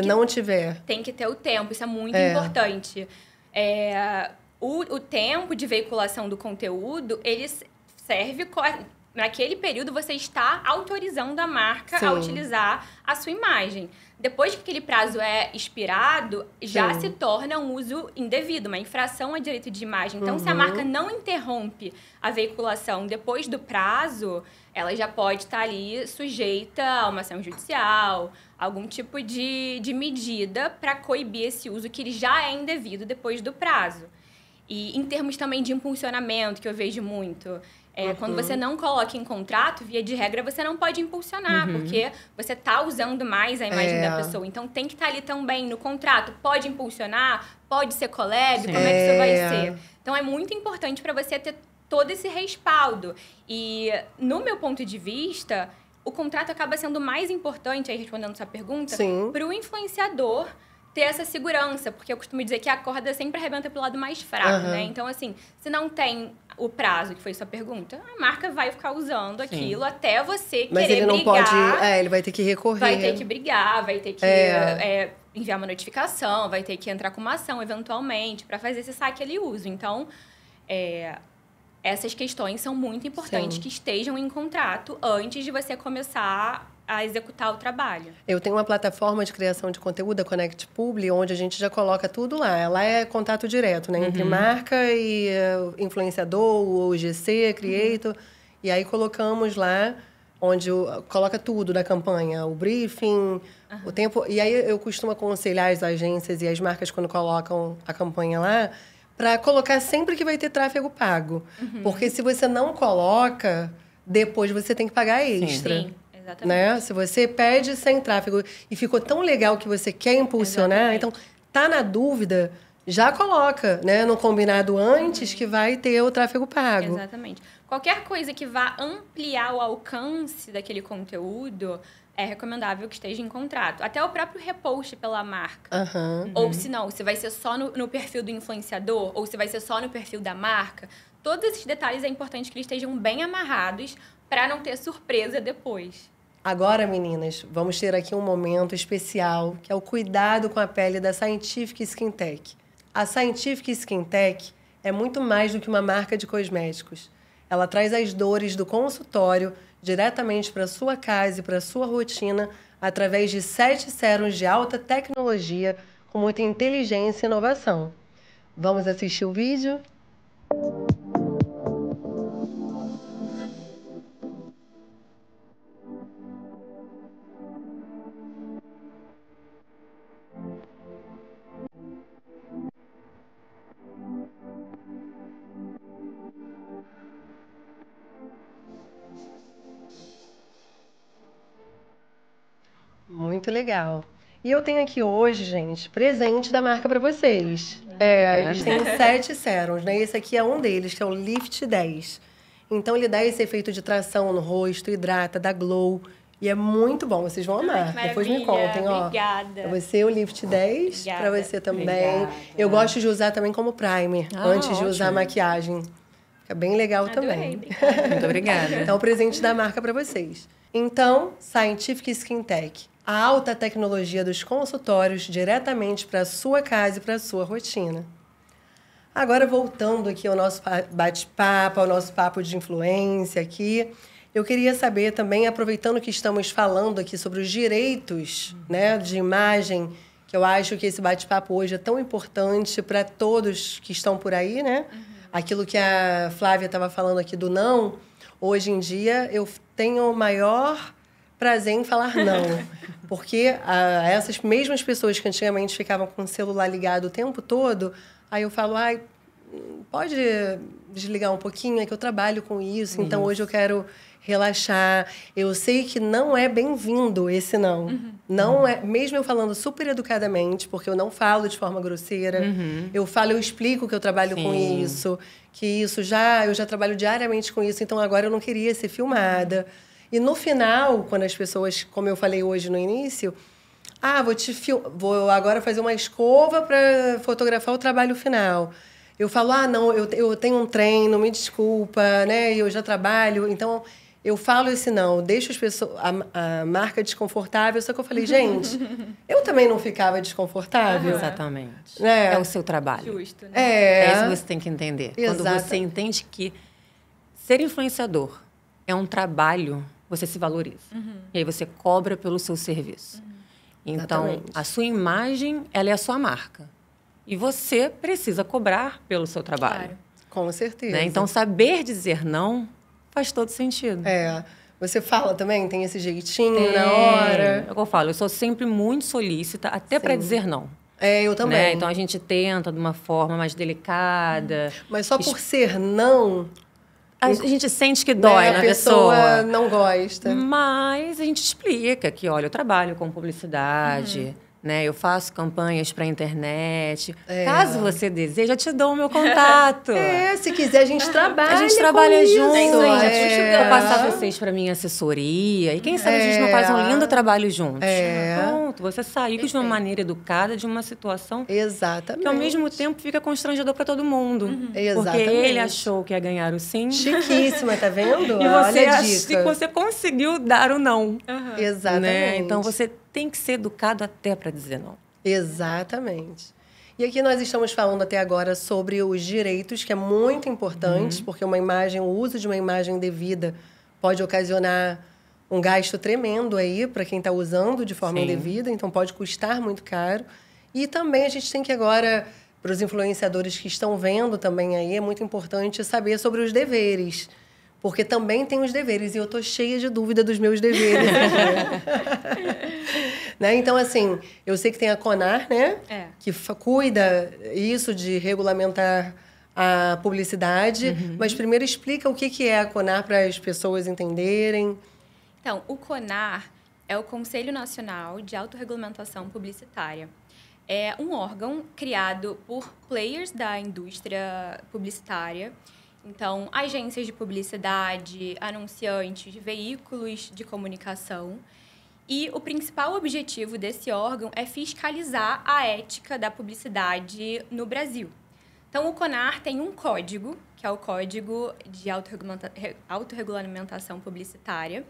não tiver. Tem que ter o tempo, isso é muito importante. O tempo de veiculação do conteúdo, ele serve... Naquele período, você está autorizando a marca a utilizar a sua imagem. Depois que aquele prazo é expirado, já se torna um uso indevido, uma infração a direito de imagem. Então, se a marca não interrompe a veiculação depois do prazo, ela já pode estar ali sujeita a uma ação judicial, algum tipo de medida para coibir esse uso que ele já é indevido depois do prazo. E em termos também de impulsionamento, que eu vejo muito... Quando você não coloca em contrato, via de regra, você não pode impulsionar, porque você está usando mais a imagem da pessoa. Então, tem que estar ali também no contrato. Pode impulsionar, pode ser collab, como é que isso vai ser? Então, é muito importante para você ter todo esse respaldo. E, no meu ponto de vista, o contrato acaba sendo mais importante, aí respondendo sua pergunta, para o influenciador ter essa segurança, porque eu costumo dizer que a corda sempre arrebenta pro lado mais fraco, né? Então, assim, se não tem o prazo, que foi sua pergunta, a marca vai ficar usando aquilo até você Mas querer ele não brigar. pode... ele vai ter que recorrer. Vai ter que brigar, vai ter que enviar uma notificação, vai ter que entrar com uma ação, eventualmente, para fazer esse saque ali uso. Então, essas questões são muito importantes que estejam em contrato antes de você começar a executar o trabalho. Eu tenho uma plataforma de criação de conteúdo, a Connect Publi, onde a gente já coloca tudo lá. Ela é contato direto, né? Entre marca e influenciador, o GC, creator. E aí colocamos lá, onde coloca tudo da campanha. O briefing, o tempo... E aí eu costumo aconselhar as agências e as marcas, quando colocam a campanha lá, para colocar sempre que vai ter tráfego pago. Porque se você não coloca, depois você tem que pagar extra. Sim. Exatamente. Né? Se você pede sem tráfego e ficou tão legal que você quer impulsionar, então tá na dúvida, já coloca, né, no combinado antes que vai ter o tráfego pago. Exatamente. Qualquer coisa que vá ampliar o alcance daquele conteúdo é recomendável que esteja em contrato. Até o próprio repost pela marca. Ou se não, se vai ser só no perfil do influenciador ou se vai ser só no perfil da marca. Todos esses detalhes é importante que eles estejam bem amarrados para não ter surpresa depois. Agora, meninas, vamos ter aqui um momento especial, que é o cuidado com a pele da Scientific Skin Tech. A Scientific Skin Tech é muito mais do que uma marca de cosméticos. Ela traz as dores do consultório diretamente para sua casa e para sua rotina através de 7 sérums de alta tecnologia com muita inteligência e inovação. Vamos assistir o vídeo? Muito legal. E eu tenho aqui hoje, gente, presente da marca para vocês. A gente tem 7 sérums, né? Esse aqui é um deles, que é o Lift 10. Então, ele dá esse efeito de tração no rosto, hidrata, dá glow. E é muito bom, vocês vão amar. Depois me contem, ó. Obrigada. Pra você, o Lift 10. Pra você também. Obrigada. Eu gosto de usar também como primer, antes de usar a maquiagem. Fica bem legal também. Obrigada. Muito obrigada. Então, o presente da marca pra vocês. Então, Scientific Skin Tech. A alta tecnologia dos consultórios diretamente para a sua casa e para a sua rotina. Agora, voltando aqui ao nosso bate-papo, ao nosso papo de influência aqui, eu queria saber também, aproveitando que estamos falando aqui sobre os direitos, né, de imagem, que eu acho que esse bate-papo hoje é tão importante para todos que estão por aí, né? Aquilo que a Flávia estava falando aqui do não, hoje em dia eu tenho o maior prazer em falar não. Porque essas mesmas pessoas que antigamente ficavam com o celular ligado o tempo todo, aí eu falo, pode desligar um pouquinho, é que eu trabalho com isso, então hoje eu quero relaxar. Eu sei que não é bem-vindo esse não. Não é, mesmo eu falando super educadamente, porque eu não falo de forma grosseira, eu explico que eu trabalho com isso, que isso eu já trabalho diariamente com isso, então agora eu não queria ser filmada. E no final, quando as pessoas, como eu falei hoje no início, vou agora fazer uma escova para fotografar o trabalho final. Eu falo, não, eu tenho um treino, me desculpa, né? Eu já trabalho, então eu falo esse não, deixo a marca desconfortável, só que eu falei, gente, eu também não ficava desconfortável. Exatamente. É o seu trabalho. Justo, né? É isso que você tem que entender. Exato. Quando você entende que ser influenciador é um trabalho, você se valoriza. E aí você cobra pelo seu serviço. Então, Exatamente. a sua imagem, ela é a sua marca. E você precisa cobrar pelo seu trabalho. Claro. Com certeza. Né? Então, saber dizer não faz todo sentido. Você fala também, tem esse jeitinho na hora. É o que eu falo, eu sou sempre muito solícita, até para dizer não. Eu também. Né? Então, a gente tenta de uma forma mais delicada. Mas só por ser não... A gente sente que dói na pessoa. A pessoa não gosta. Mas a gente explica que, olha, eu trabalho com publicidade, né? Eu faço campanhas para a internet. Caso você deseje, eu te dou o meu contato. Se quiser, a gente trabalha. A gente trabalha junto. Eu vou passar vocês para minha assessoria. E quem sabe a gente não faz um lindo trabalho juntos. Pronto, você saiu de uma maneira educada de uma situação Exatamente. que, ao mesmo tempo, fica constrangedor para todo mundo. Exatamente. Porque ele achou que ia ganhar o sim. Chiquíssima, tá vendo? E você Olha a dica. você conseguiu dar o não. Exatamente. Né? Então, você tem que ser educado até para dizer não. Exatamente. E aqui nós estamos falando até agora sobre os direitos, que é muito importante, porque o uso de uma imagem devida pode ocasionar um gasto tremendo aí para quem está usando de forma indevida, então pode custar muito caro. E também a gente tem que agora, para os influenciadores que estão vendo também aí, é muito importante saber sobre os deveres. Porque também tem os deveres, e eu tô cheia de dúvida dos meus deveres. Né? Então, assim, eu sei que tem a CONAR, né? Que cuida isso de regulamentar a publicidade. Mas primeiro explica o que é a CONAR para as pessoas entenderem. Então, o CONAR é o Conselho Nacional de Autorregulamentação Publicitária. É um órgão criado por players da indústria publicitária. Então, agências de publicidade, anunciantes, veículos de comunicação. E o principal objetivo desse órgão é fiscalizar a ética da publicidade no Brasil. Então, o CONAR tem um código, que é o Código de Autorregulamentação Publicitária,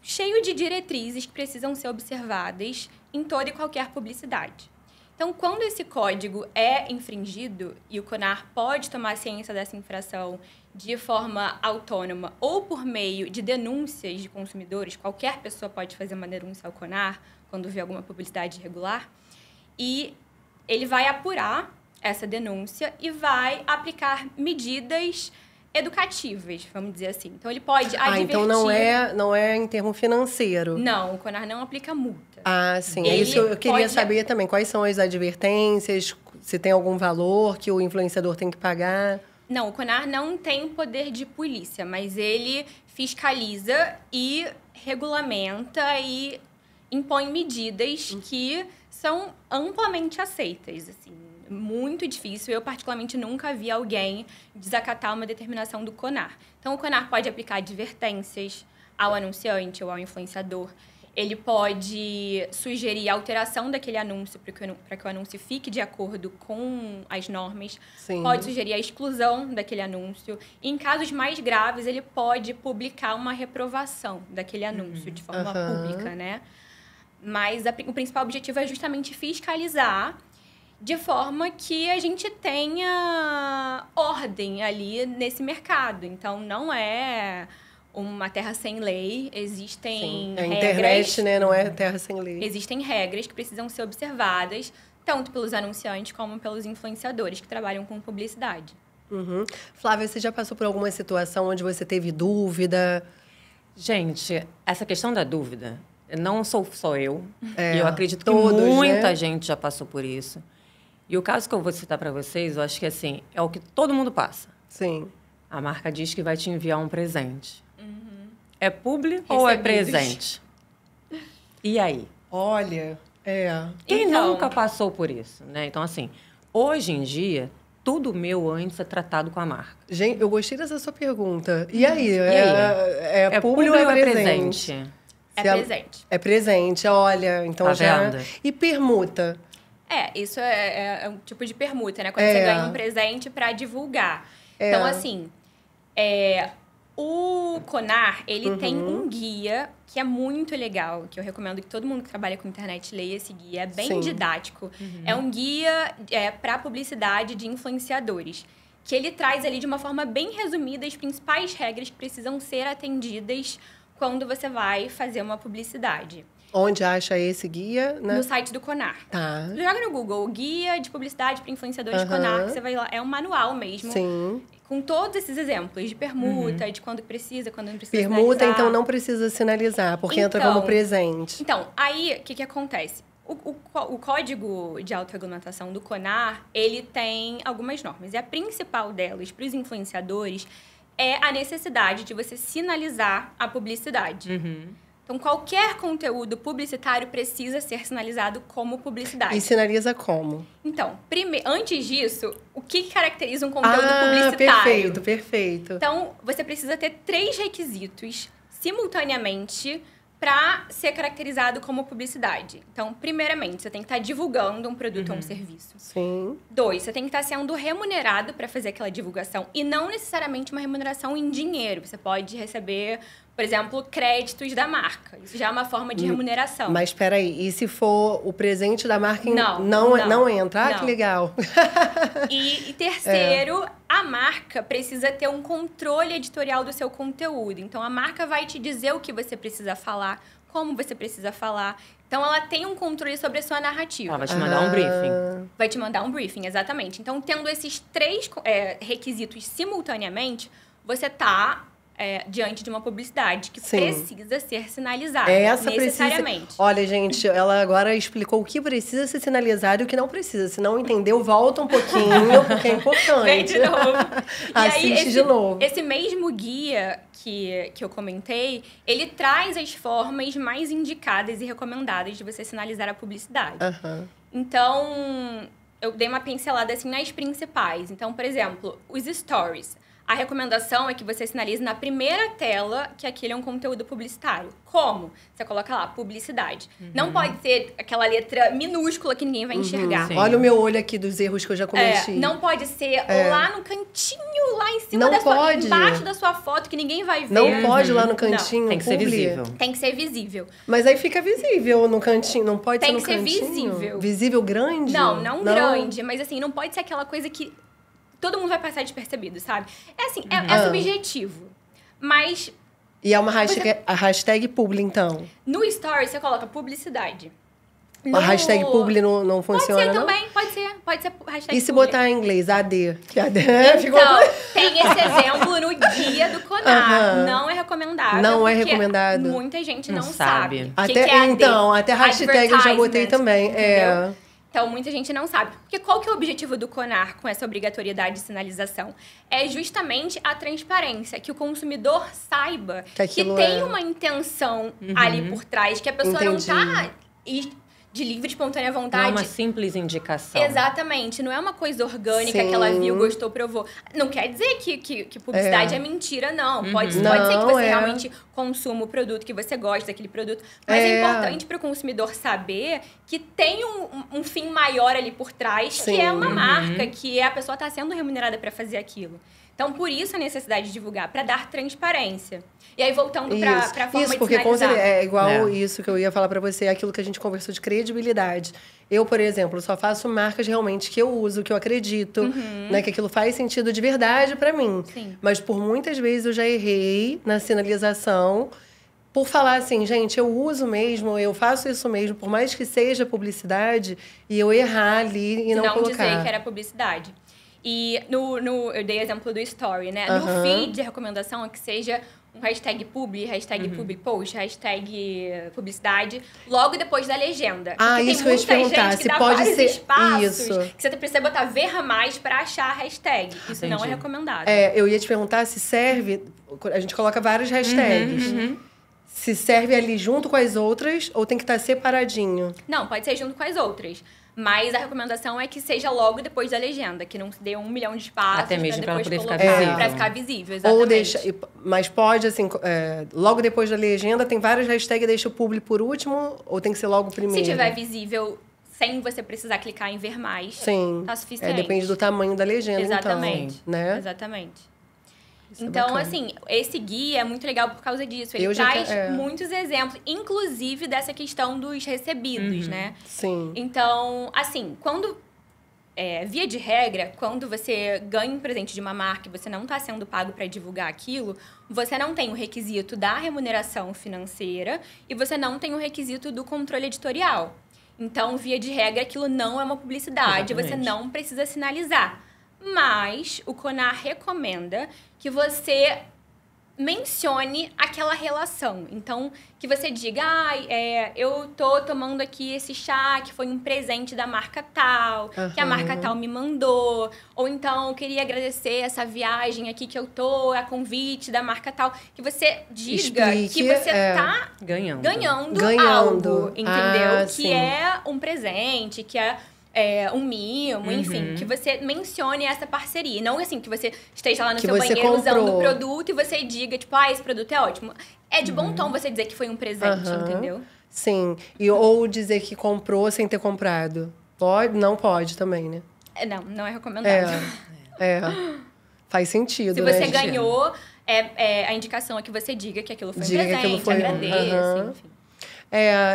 cheio de diretrizes que precisam ser observadas em toda e qualquer publicidade. Então, quando esse código é infringido, e o CONAR pode tomar ciência dessa infração de forma autônoma ou por meio de denúncias de consumidores, qualquer pessoa pode fazer uma denúncia ao CONAR quando vê alguma publicidade irregular, e ele vai apurar essa denúncia e vai aplicar medidas educativas, vamos dizer assim. Então, ele pode advertir... Então não é em termo financeiro. Não, o CONAR não aplica multa. Sim. É isso que eu queria saber também. Quais são as advertências? Se tem algum valor que o influenciador tem que pagar? Não, o CONAR não tem poder de polícia, mas ele fiscaliza e regulamenta e impõe medidas que são amplamente aceitas, assim. Muito difícil. Eu, particularmente, nunca vi alguém desacatar uma determinação do CONAR. Então, o CONAR pode aplicar advertências ao anunciante ou ao influenciador. Ele pode sugerir a alteração daquele anúncio para que o anúncio fique de acordo com as normas. Sim. Pode sugerir a exclusão daquele anúncio. E, em casos mais graves, ele pode publicar uma reprovação daquele anúncio de forma pública, né? Mas o principal objetivo é justamente fiscalizar de forma que a gente tenha ordem ali nesse mercado. Então, não é uma terra sem lei, existem regras. A internet, né, não é terra sem lei. Existem regras que precisam ser observadas, tanto pelos anunciantes como pelos influenciadores que trabalham com publicidade. Flávia, você já passou por alguma situação onde você teve dúvida? Gente, essa questão da dúvida, não sou só eu. É, e eu acredito todos, que muita né? gente já passou por isso. E o caso que eu vou citar para vocês, eu acho que assim, é o que todo mundo passa. Sim. A marca diz que vai te enviar um presente. É publi ou é Recebidos. presente? E aí? Olha, Quem Então- nunca passou por isso, né? Então, assim, hoje em dia, tudo meu antes é tratado com a marca. Gente, eu gostei dessa sua pergunta. E aí? É publi ou é presente? É Se a- presente. É presente, olha. Então Tá já... vendo? E permuta? Isso é um tipo de permuta, né? Quando É. você ganha um presente para divulgar. Então, assim, o CONAR, ele tem um guia que é muito legal, que eu recomendo que todo mundo que trabalha com internet leia esse guia. É bem Sim. didático. É um guia para publicidade de influenciadores, que ele traz ali de uma forma bem resumida as principais regras que precisam ser atendidas quando você vai fazer uma publicidade. Onde acha esse guia? Né? No site do CONAR. Tá. Joga no Google, Guia de Publicidade para Influenciadores CONAR, que você vai lá. É um manual mesmo. Sim. Com todos esses exemplos de permuta, de quando precisa, quando não precisa Permuta, sinalizar. então, não precisa sinalizar, porque entra Então- como presente. Então, aí, o que acontece? O Código de Autorregulamentação do CONAR, ele tem algumas normas. E a principal delas, para os influenciadores, é a necessidade de você sinalizar a publicidade. Então, qualquer conteúdo publicitário precisa ser sinalizado como publicidade. E sinaliza como? Então, antes disso, o que caracteriza um conteúdo publicitário? Perfeito, perfeito. Então, você precisa ter 3 requisitos simultaneamente para ser caracterizado como publicidade. Então, primeiramente, você tem que estar divulgando um produto ou um serviço. Sim. 2, você tem que estar sendo remunerado para fazer aquela divulgação e não necessariamente uma remuneração em dinheiro. Você pode receber, por exemplo, créditos da marca. Isso já é uma forma de remuneração. Mas peraí, e se for o presente da marca, Não, não entra? Ah, não. que legal. E terceiro, a marca precisa ter um controle editorial do seu conteúdo. Então, a marca vai te dizer o que você precisa falar, como você precisa falar. Então, ela tem um controle sobre a sua narrativa. Ela vai te mandar um briefing. Vai te mandar um briefing, exatamente. Então, tendo esses 3 requisitos simultaneamente, você está diante de uma publicidade que Sim. precisa ser sinalizada Essa necessariamente. precisa... Olha, gente, ela agora explicou o que precisa ser sinalizado e o que não precisa. Se não entendeu, volta um pouquinho, porque é importante. Vem de novo. Assiste de novo. Esse mesmo guia que eu comentei, ele traz as formas mais indicadas e recomendadas de você sinalizar a publicidade. Então, eu dei uma pincelada assim nas principais. Então, por exemplo, os stories. A recomendação é que você sinalize na primeira tela que aquele é um conteúdo publicitário. Como? Você coloca lá, publicidade. Não pode ser aquela letra minúscula que ninguém vai enxergar. Sim. Olha o meu olho aqui dos erros que eu já cometi. Não pode ser lá no cantinho, lá em cima Não da sua... pode. Embaixo da sua foto, que ninguém vai ver. Não pode lá no cantinho. Tem que ser publi. visível. Tem que ser visível. Mas aí fica visível no cantinho, não pode Tem ser no que ser cantinho? visível. Visível grande? Não grande, mas assim, não pode ser aquela coisa que todo mundo vai passar despercebido, sabe? É assim, é subjetivo. Mas E é uma hashtag, a hashtag publi, então. no story você coloca publicidade. A hashtag publi não Pode funciona, ser não? também, pode ser hashtag E se publi. botar em inglês, AD? Que AD ficou... Então, tem esse exemplo no guia do CONAR. Não é recomendado. Não é porque recomendado. Muita gente Não não sabe. sabe. O que é AD? Então, até hashtag eu já botei Advertisement, também. entendeu? Então, muita gente não sabe. Porque qual que é o objetivo do CONAR com essa obrigatoriedade de sinalização? É justamente a transparência, que o consumidor saiba que tem uma intenção ali por trás, que a pessoa não está de livre, espontânea vontade. Não é uma simples indicação. Exatamente. Não é uma coisa orgânica que ela viu, gostou, provou. Não quer dizer que publicidade é mentira, não. Pode ser que você realmente consuma o produto, que você gosta daquele produto. Mas é importante para o consumidor saber que tem um fim maior ali por trás, que é uma marca, que a pessoa está sendo remunerada para fazer aquilo. Então, por isso a necessidade de divulgar, para dar transparência. E aí, voltando para a forma de porque sinalizar. É igual isso que eu ia falar para você, aquilo que a gente conversou de credibilidade. Eu, por exemplo, só faço marcas realmente que eu uso, que eu acredito, né, que aquilo faz sentido de verdade para mim. Sim. Mas por muitas vezes eu já errei na sinalização por falar assim, gente, eu uso mesmo, eu faço isso mesmo, por mais que seja publicidade, e eu errar ali e não colocar. Não dizer que era publicidade. E eu dei exemplo do story, né? No feed, a recomendação é que seja um hashtag publi, hashtag public post, hashtag publicidade, logo depois da legenda. Ah, porque isso que eu ia te perguntar. Gente que se dá pode vários ser espaços que você precisa botar ver mais para achar a hashtag. Isso não é recomendado. Eu ia te perguntar se serve... A gente coloca vários hashtags. Se serve ali junto com as outras ou tem que estar separadinho? Não, pode ser junto com as outras. Mas a recomendação é que seja logo depois da legenda, que não se dê 1 milhão de espaços. Até mesmo para depois poder ficar visível. Para ficar visível, exatamente. Ou deixa, mas pode, assim, logo depois da legenda, tem vários hashtags, deixa o publi por último, ou tem que ser logo primeiro? Se tiver visível, sem você precisar clicar em ver mais, tá suficiente. Depende do tamanho da legenda, exatamente, então, né? Exatamente. Isso então, assim, esse guia é muito legal por causa disso. Ele traz muitos exemplos, inclusive dessa questão dos recebidos, né? Sim. Então, assim, via de regra, quando você ganha um presente de uma marca e você não está sendo pago para divulgar aquilo, você não tem o requisito da remuneração financeira e você não tem o requisito do controle editorial. Então, via de regra, aquilo não é uma publicidade, você não precisa sinalizar. Mas o CONAR recomenda que você mencione aquela relação. Então, que você diga, eu tô tomando aqui esse chá que foi um presente da marca tal, que a marca tal me mandou. Ou então, eu queria agradecer essa viagem aqui que eu tô, a convite da marca tal. Que você diga que você tá ganhando algo, entendeu? Que é um presente, que é um mimo, enfim, que você mencione essa parceria. Não assim, que você esteja lá no seu banheiro usando o produto e você diga, tipo, esse produto é ótimo. É de bom tom você dizer que foi um presente, entendeu? Sim. Ou dizer que comprou sem ter comprado. Pode? Não pode também, né? Não é recomendado. Faz sentido, Se você ganhou, a indicação é que você diga que aquilo foi um presente, agradeça, enfim.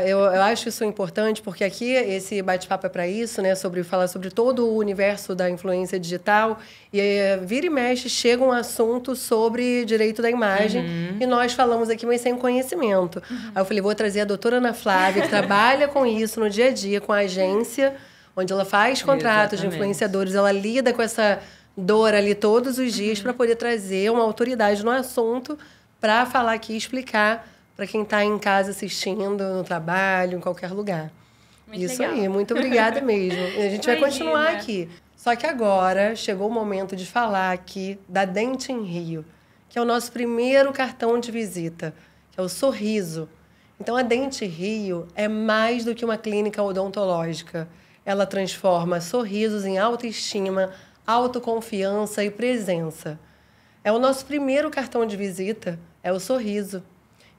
Eu acho isso importante, porque aqui esse bate-papo é para isso, né? Falar sobre todo o universo da influência digital. E vira e mexe, chega um assunto sobre direito da imagem. E nós falamos aqui, mas sem conhecimento. Aí eu falei, vou trazer a doutora Ana Flávia, que trabalha com isso no dia a dia, com a agência, onde ela faz contratos de influenciadores. Ela lida com essa dor ali todos os dias para poder trazer uma autoridade no assunto para falar aqui e explicar para quem está em casa assistindo, no trabalho, em qualquer lugar. Muito isso legal. Aí, muito obrigada mesmo. E a gente vai continuar aqui. Só que agora chegou o momento de falar aqui da Dente em Rio, que é o nosso primeiro cartão de visita, que é o sorriso. Então, a Dente Rio é mais do que uma clínica odontológica. Ela transforma sorrisos em autoestima, autoconfiança e presença. É o nosso primeiro cartão de visita, é o sorriso.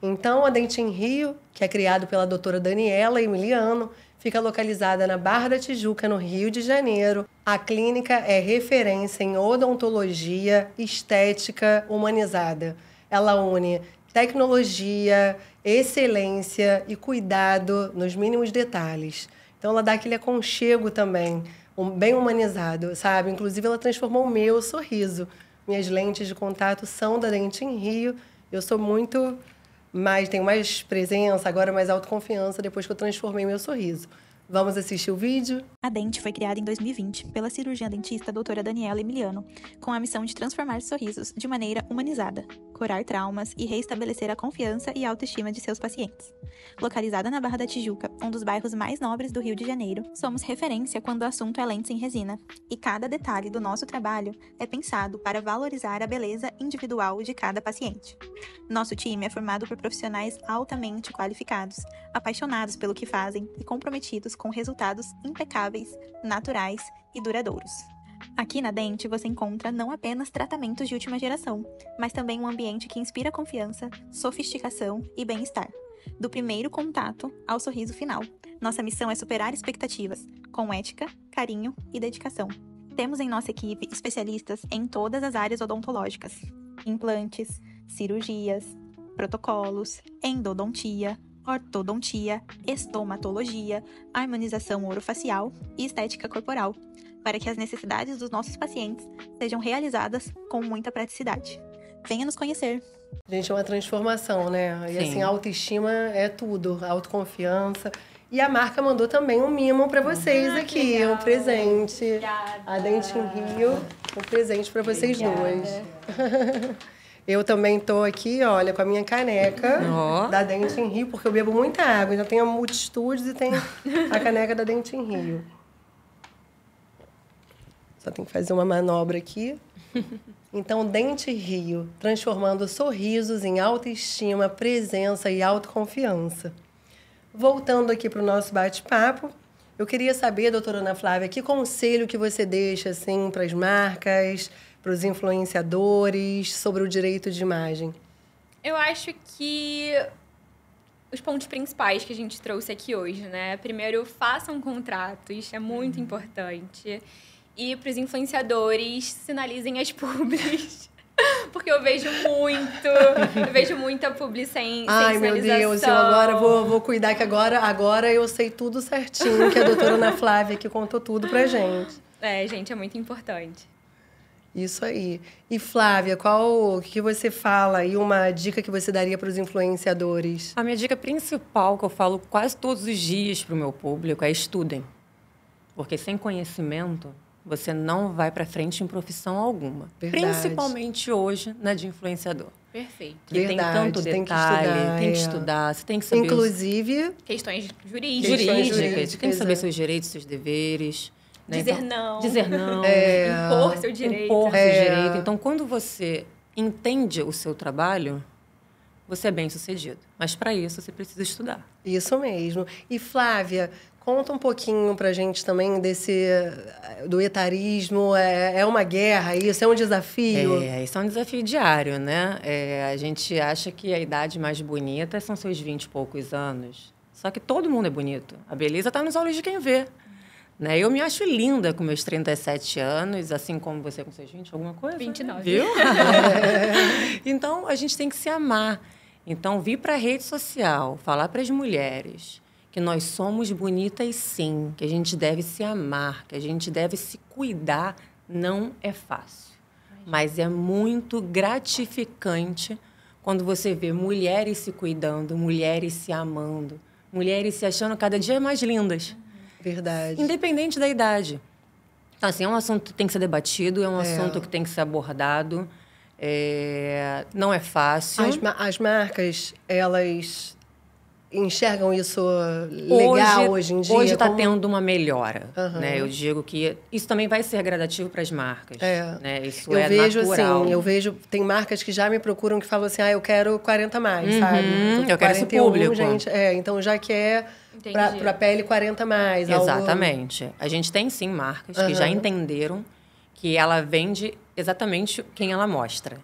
Então, a Dente em Rio, que é criado pela doutora Daniela Emiliano, fica localizada na Barra da Tijuca, no Rio de Janeiro. A clínica é referência em odontologia estética humanizada. Ela une tecnologia, excelência e cuidado nos mínimos detalhes. Então, ela dá aquele aconchego também, bem humanizado, sabe? Inclusive, ela transformou o meu sorriso. Minhas lentes de contato são da Dente em Rio. Eu sou tenho mais presença, agora mais autoconfiança, depois que eu transformei meu sorriso. Vamos assistir o vídeo? A Dente foi criada em 2020 pela cirurgiã dentista doutora Daniela Emiliano, com a missão de transformar sorrisos de maneira humanizada, curar traumas e reestabelecer a confiança e autoestima de seus pacientes. Localizada na Barra da Tijuca, um dos bairros mais nobres do Rio de Janeiro, somos referência quando o assunto é lentes em resina, e cada detalhe do nosso trabalho é pensado para valorizar a beleza individual de cada paciente. Nosso time é formado por profissionais altamente qualificados, apaixonados pelo que fazem e comprometidos com resultados impecáveis, naturais e duradouros. Aqui na Dente você encontra não apenas tratamentos de última geração, mas também um ambiente que inspira confiança, sofisticação e bem-estar. Do primeiro contato ao sorriso final, nossa missão é superar expectativas, com ética, carinho e dedicação. Temos em nossa equipe especialistas em todas as áreas odontológicas: implantes, cirurgias, protocolos, endodontia, ortodontia, estomatologia, harmonização orofacial e estética corporal, para que as necessidades dos nossos pacientes sejam realizadas com muita praticidade. Venha nos conhecer! Gente, é uma transformação, né? E Sim. assim, a autoestima é tudo, a autoconfiança. E a marca mandou também um mimo para vocês aqui, legal. um presente. Obrigada. A Dente em Rio, um presente para vocês duas. Eu também tô aqui, olha, com a minha caneca da Dente em Rio, porque eu bebo muita água. Então tem a Multitudes e tem a caneca da Dente em Rio. Só tem que fazer uma manobra aqui. Então, Dente Rio, transformando sorrisos em autoestima, presença e autoconfiança. Voltando aqui para o nosso bate-papo, eu queria saber, doutora Ana Flávia, que conselho que você deixa assim, para as marcas, para os influenciadores, sobre o direito de imagem? Eu acho que os pontos principais que a gente trouxe aqui hoje, né? Primeiro, façam contratos, é muito importante. E para os influenciadores, sinalizem as publis. Porque eu vejo muita publi sem Ai, meu sinalização. Deus, eu agora vou cuidar que agora eu sei tudo certinho, que a doutora Ana Flávia que contou tudo pra gente. É, gente, é muito importante. Isso aí. E Flávia, o que você fala e uma dica que você daria para os influenciadores? A minha dica principal, que eu falo quase todos os dias para o meu público, é estudem. Porque sem conhecimento, você não vai para frente em profissão alguma. Verdade. Principalmente hoje, na de influenciador. Perfeito. Que tem tanto detalhe, tem que estudar, você tem que saber... Inclusive... Questões jurídicas. Você tem que saber seus direitos, seus deveres. Né? Dizer não. Dizer não. Impor seu direito. Impor seu direito. Então, quando você entende o seu trabalho, você é bem-sucedido. Mas, para isso, você precisa estudar. Isso mesmo. E, Flávia, conta um pouquinho pra gente também do etarismo. É uma guerra isso? É um desafio? Isso é um desafio diário, né? A gente acha que a idade mais bonita são seus 20 e poucos anos. Só que todo mundo é bonito. A beleza está nos olhos de quem vê. Né? Eu me acho linda com meus 37 anos, assim como você com seus 20, alguma coisa? 29. Viu? Então, a gente tem que se amar. Então, vir para a rede social, falar para as mulheres que nós somos bonitas sim, que a gente deve se amar, que a gente deve se cuidar, não é fácil. Mas é muito gratificante quando você vê mulheres se cuidando, mulheres se amando, mulheres se achando cada dia mais lindas. Verdade. Independente da idade. Então, assim, é um assunto que tem que ser debatido, é um assunto que tem que ser abordado. Não é fácil. As marcas, elas enxergam isso legal hoje em dia? Hoje está tendo uma melhora. Né? Eu digo que isso também vai ser gradativo para as marcas. Né? Isso é natural. Eu vejo, tem marcas que já me procuram que falam assim, eu quero 40 mais, sabe? Eu quero esse público. Gente, então já quer para pele 40 mais. Exatamente. A gente tem, sim, marcas que já entenderam que ela vende exatamente quem ela mostra.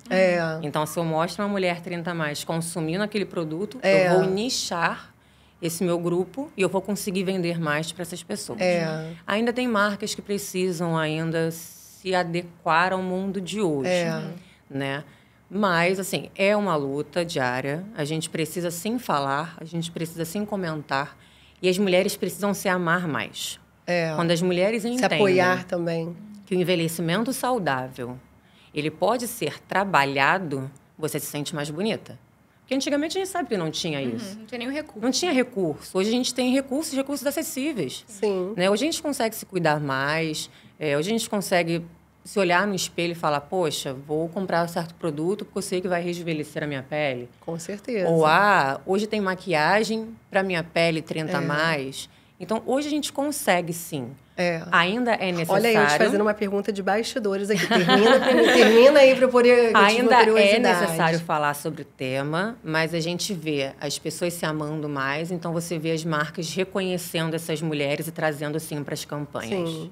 Então, se eu mostro uma mulher 30 a mais consumindo aquele produto, eu vou nichar esse meu grupo e eu vou conseguir vender mais para essas pessoas. Ainda tem marcas que precisam ainda se adequar ao mundo de hoje. Né? Mas, assim, é uma luta diária. A gente precisa sim falar, a gente precisa sim comentar. E as mulheres precisam se amar mais. Quando as mulheres entendem... Se apoiar também. Que o envelhecimento saudável, ele pode ser trabalhado, você se sente mais bonita. Porque antigamente a gente sabe que não tinha isso. Não tinha nenhum recurso. Não tinha recurso. Hoje a gente tem recursos acessíveis. Sim. Né? Hoje a gente consegue se cuidar mais. Hoje a gente consegue se olhar no espelho e falar, poxa, vou comprar um certo produto porque eu sei que vai rejuvenescer a minha pele. Com certeza. Ou, hoje tem maquiagem para minha pele 30 a mais. Então, hoje a gente consegue, sim. Ainda é necessário... Olha aí, eu te fazendo uma pergunta de bastidores aqui. Termina aí para eu poder... Ainda é necessário falar sobre o tema, mas a gente vê as pessoas se amando mais, então você vê as marcas reconhecendo essas mulheres e trazendo, assim, para as campanhas. Sim.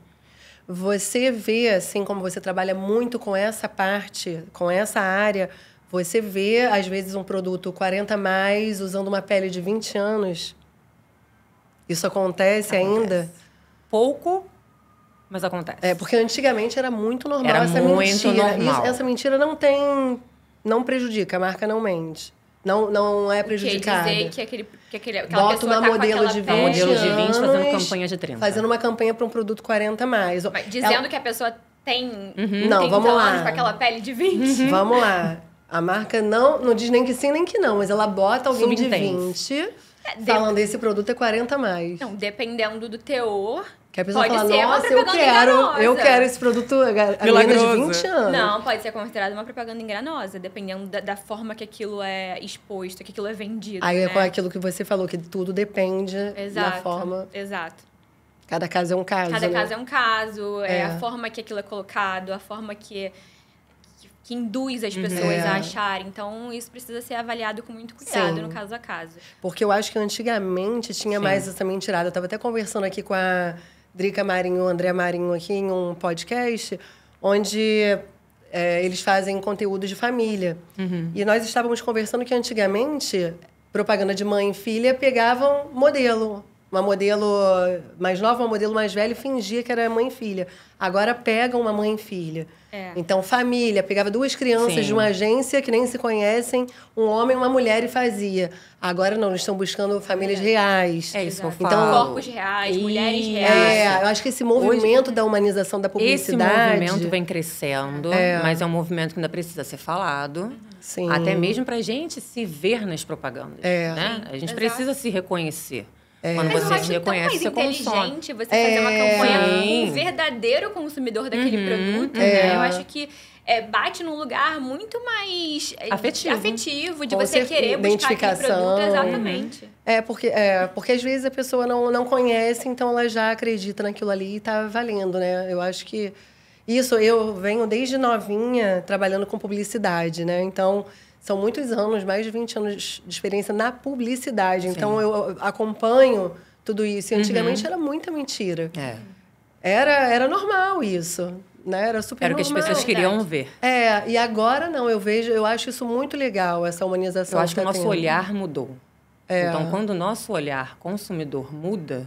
Você vê, assim, como você trabalha muito com essa parte, com essa área, você vê, às vezes, um produto 40 a mais usando uma pele de 20 anos... Isso acontece ainda? Pouco, mas acontece. Porque antigamente era muito normal era essa muito mentira. Normal. Essa mentira não prejudica, a marca não mente. Não é prejudicada. Dizer que aquela bota pessoa uma modelo de 20 anos fazendo campanha de 30. Fazendo uma campanha para um produto 40 a mais. Mas dizendo que a pessoa tem não, vamos lá. Com aquela pele de 20. Vamos lá. A marca não diz nem que sim, nem que não. Mas ela bota alguém de 20... Falando, esse produto é 40 a mais. Não, dependendo do teor... Que a pessoa pode fala, ser nossa, enganosa. eu quero esse produto, a menina de 20 anos. Não, pode ser considerado uma propaganda enganosa, dependendo da forma que aquilo é exposto, que aquilo é vendido. Aí né? é com aquilo que você falou, que tudo depende da forma. Exato. Cada caso é um caso, Cada né? caso é um caso, a forma que aquilo é colocado, a forma que induz as pessoas a acharem. Então, isso precisa ser avaliado com muito cuidado, no caso a caso. Porque eu acho que antigamente tinha mais essa mentirada. Eu estava até conversando aqui com a Drica Marinho, o André Marinho, aqui em um podcast, onde eles fazem conteúdo de família. E nós estávamos conversando que antigamente, propaganda de mãe e filha pegavam modelo. Uma modelo mais nova, uma modelo mais velha, e fingia que era mãe e filha. Agora pegam uma mãe e filha. Então, família, pegava duas crianças de uma agência que nem se conhecem, um homem e uma mulher, e fazia. Agora não, eles estão buscando famílias reais. É isso que eu então, falo. Corpos reais, mulheres reais. Eu acho que esse movimento da humanização da publicidade... Esse movimento vem crescendo, mas é um movimento que ainda precisa ser falado. Sim. Até mesmo pra gente se ver nas propagandas. Né? A gente precisa se reconhecer. Quando Mas você se reconhece, você consome. É inteligente você fazer uma campanha com o verdadeiro consumidor daquele produto. Né? Eu acho que bate num lugar muito mais afetivo de com você querer buscar aquele produto. Exatamente. Porque às vezes a pessoa não conhece, então ela já acredita naquilo ali e está valendo, né? Eu acho que isso, eu venho desde novinha trabalhando com publicidade, né? Então... São muitos anos, mais de 20 anos de experiência na publicidade. Então, eu acompanho tudo isso. E antigamente era muita mentira. Era normal isso. Né? Era super normal. Era o que as pessoas queriam ver. E agora não. Eu acho isso muito legal, essa humanização. Eu acho que o nosso olhar mudou. Então, quando o nosso olhar consumidor muda,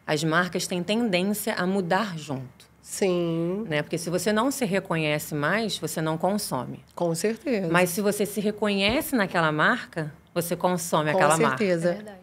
as marcas têm tendência a mudar junto. Sim. Né? Porque se você não se reconhece mais, você não consome. Com certeza. Mas se você se reconhece naquela marca, você consome aquela marca. Com certeza. É verdade.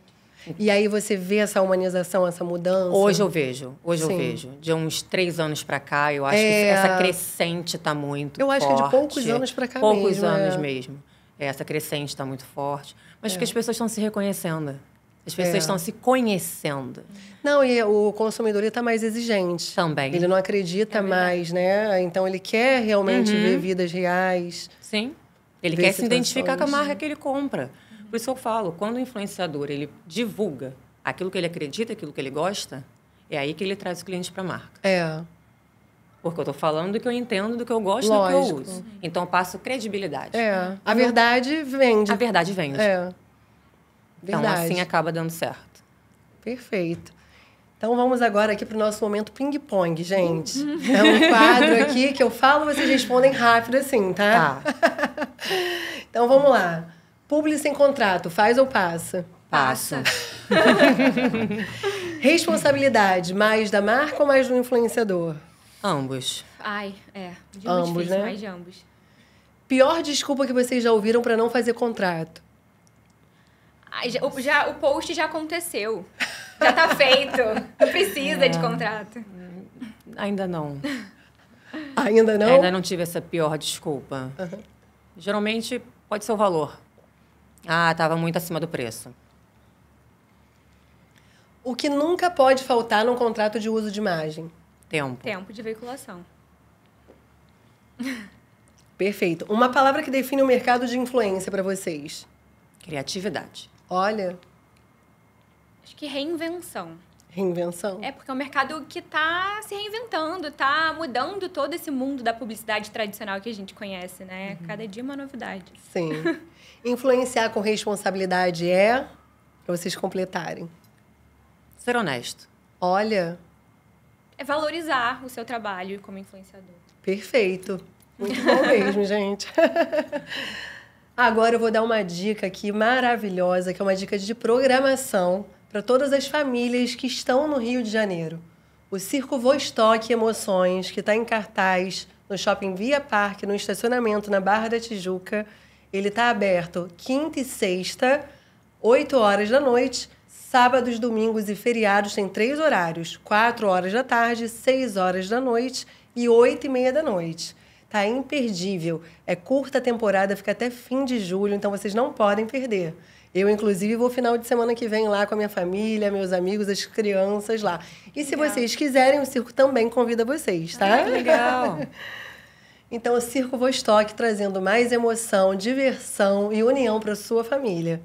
E aí você vê essa humanização, essa mudança? Hoje eu vejo. Eu vejo. De uns 3 anos pra cá, eu acho que essa crescente tá muito forte. Eu acho que de poucos anos pra cá poucos mesmo. anos mesmo. Essa crescente tá muito forte. Mas porque as pessoas estão se reconhecendo. As pessoas estão se conhecendo. Não, e o consumidor está mais exigente. Também. Ele não acredita mais, né? Então, ele quer realmente ver vidas reais. Sim. Ele quer se identificar com a marca que ele compra. Por isso eu falo, quando o influenciador ele divulga aquilo que ele acredita, aquilo que ele gosta, é aí que ele traz o cliente para a marca. Porque eu estou falando do que eu entendo, do que eu gosto, do que eu uso. Então, eu passo credibilidade. A verdade vende. A verdade vende. Então, Verdade. assim acaba dando certo. Perfeito. Então, vamos agora aqui para o nosso momento ping-pong, gente. É um quadro aqui que eu falo, vocês respondem rápido assim, tá? Então, vamos lá. Publi sem contrato, faz ou passa? Passa. Responsabilidade, mais da marca ou mais do influenciador? Ambos. Ambos, né? Mais de ambos. Pior desculpa que vocês já ouviram para não fazer contrato? O post já aconteceu. Já tá feito. Não precisa de contrato. Ainda não. Ainda não? Ainda não tive essa pior desculpa. Geralmente, pode ser o valor. Ah, estava muito acima do preço. O que nunca pode faltar num contrato de uso de imagem? Tempo. Tempo de veiculação. Perfeito. Uma palavra que define o mercado de influência para vocês? Criatividade. Olha, Acho que reinvenção. reinvenção. É porque é um mercado que está se reinventando, está mudando todo esse mundo da publicidade tradicional que a gente conhece, né? Cada dia uma novidade. Sim. Influenciar com responsabilidade é... Pra vocês completarem. Ser honesto. Olha, É valorizar o seu trabalho como influenciador. perfeito. Muito bom mesmo, gente. Agora eu vou dar uma dica aqui maravilhosa, que é uma dica de programação para todas as famílias que estão no Rio de Janeiro. O Circo Vostok Emoções, que está em cartaz no Shopping Via Parque, no estacionamento na Barra da Tijuca. Ele está aberto quinta e sexta, 8 horas da noite. Sábados, domingos e feriados tem 3 horários. 4 horas da tarde, 6 horas da noite e 8h30 da noite. Tá imperdível. É curta temporada, fica até fim de julho, então vocês não podem perder. Eu, inclusive, vou final de semana que vem lá com a minha família, meus amigos, as crianças lá. E se vocês quiserem, o circo também convida vocês, tá? Que legal. Então, o Circo Vostok trazendo mais emoção, diversão e união para sua família.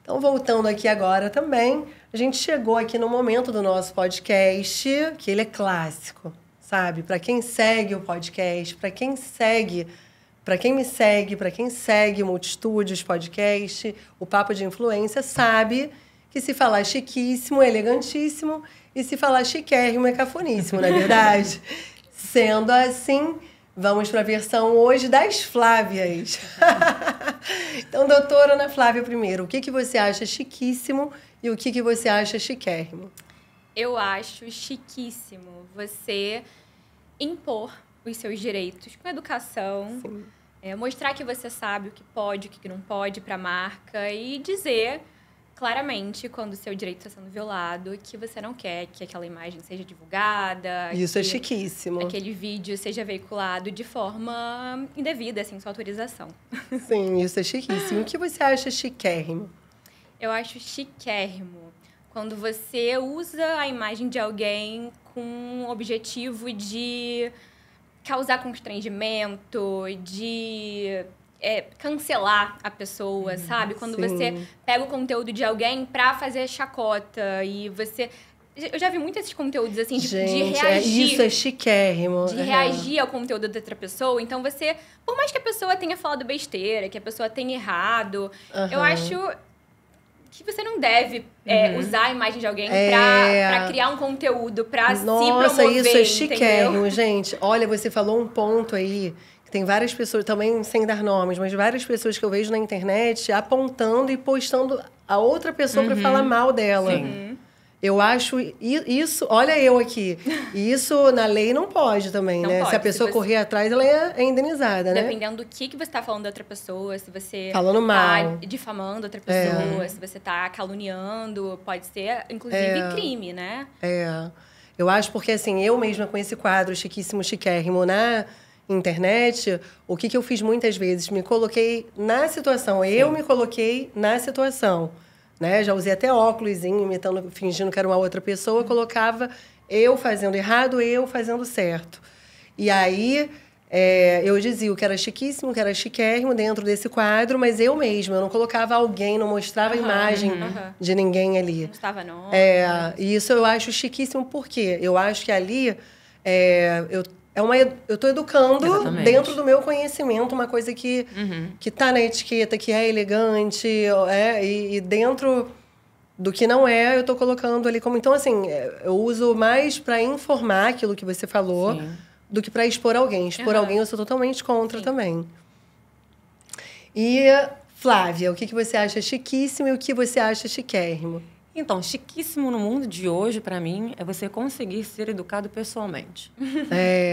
Então, voltando aqui agora também, a gente chegou aqui no momento do nosso podcast, que ele é clássico, sabe? Para quem segue o podcast, para quem me segue, para quem segue o Multistúdios Podcast, o Papo de Influência, sabe que se falar chiquíssimo é elegantíssimo e se falar chiquérrimo é cafoníssimo, não é verdade? Sendo assim, vamos para a versão hoje das Flávias. Então, doutora Ana Flávia, primeiro, o que você acha chiquíssimo e o que você acha chiquérrimo? Eu acho chiquíssimo você impor os seus direitos com educação, mostrar que você sabe o que pode, o que não pode para a marca e dizer claramente quando o seu direito está sendo violado, que você não quer que aquela imagem seja divulgada. Isso é chiquíssimo. Aquele vídeo seja veiculado de forma indevida, sem sua autorização. Sim, isso é chiquíssimo. O que você acha chiquérrimo? Eu acho chiquérrimo quando você usa a imagem de alguém com o objetivo de causar constrangimento, de cancelar a pessoa, sabe? Quando você pega o conteúdo de alguém pra fazer chacota e você... Eu já vi muito esses conteúdos, assim, de reagir. Isso é chiquérrimo. De reagir ao conteúdo da outra pessoa. Então, você... Por mais que a pessoa tenha falado besteira, que a pessoa tenha errado, eu acho que você não deve usar a imagem de alguém pra criar um conteúdo, pra se promover, Nossa, isso é chiquérrimo, entendeu? gente. Olha, você falou um ponto aí... Tem várias pessoas, também sem dar nomes, mas várias pessoas que eu vejo na internet apontando e postando a outra pessoa para falar mal dela. Sim. Eu acho isso... Olha eu aqui. Isso na lei não pode também, Não né? pode. Se a pessoa correr atrás, ela é indenizada, né? Dependendo do que você tá falando da outra pessoa, se você Falando mal. tá difamando outra pessoa, se você tá caluniando, pode ser, inclusive, crime, né? Eu acho porque, assim, eu mesma com esse quadro chiquíssimo, chiquérrimo na internet, o que eu fiz muitas vezes? Me coloquei na situação. Eu me coloquei na situação. Né? Já usei até óculos, imitando, fingindo que era uma outra pessoa, colocava eu fazendo errado, eu fazendo certo. E aí, eu dizia o que era chiquíssimo, que era chiquérrimo dentro desse quadro, mas eu mesma, eu não colocava alguém, não mostrava a imagem de ninguém ali. Não estava nome. E isso eu acho chiquíssimo, porque eu acho que ali eu estou educando dentro do meu conhecimento uma coisa que está na etiqueta, que é elegante, e dentro do que não é, eu estou colocando ali como... Então, assim, eu uso mais para informar aquilo que você falou do que para expor alguém. Expor alguém eu sou totalmente contra também. E, Flávia, o que você acha chiquíssimo e o que você acha chiquérrimo? Então, chiquíssimo no mundo de hoje, para mim, é você conseguir ser educado pessoalmente.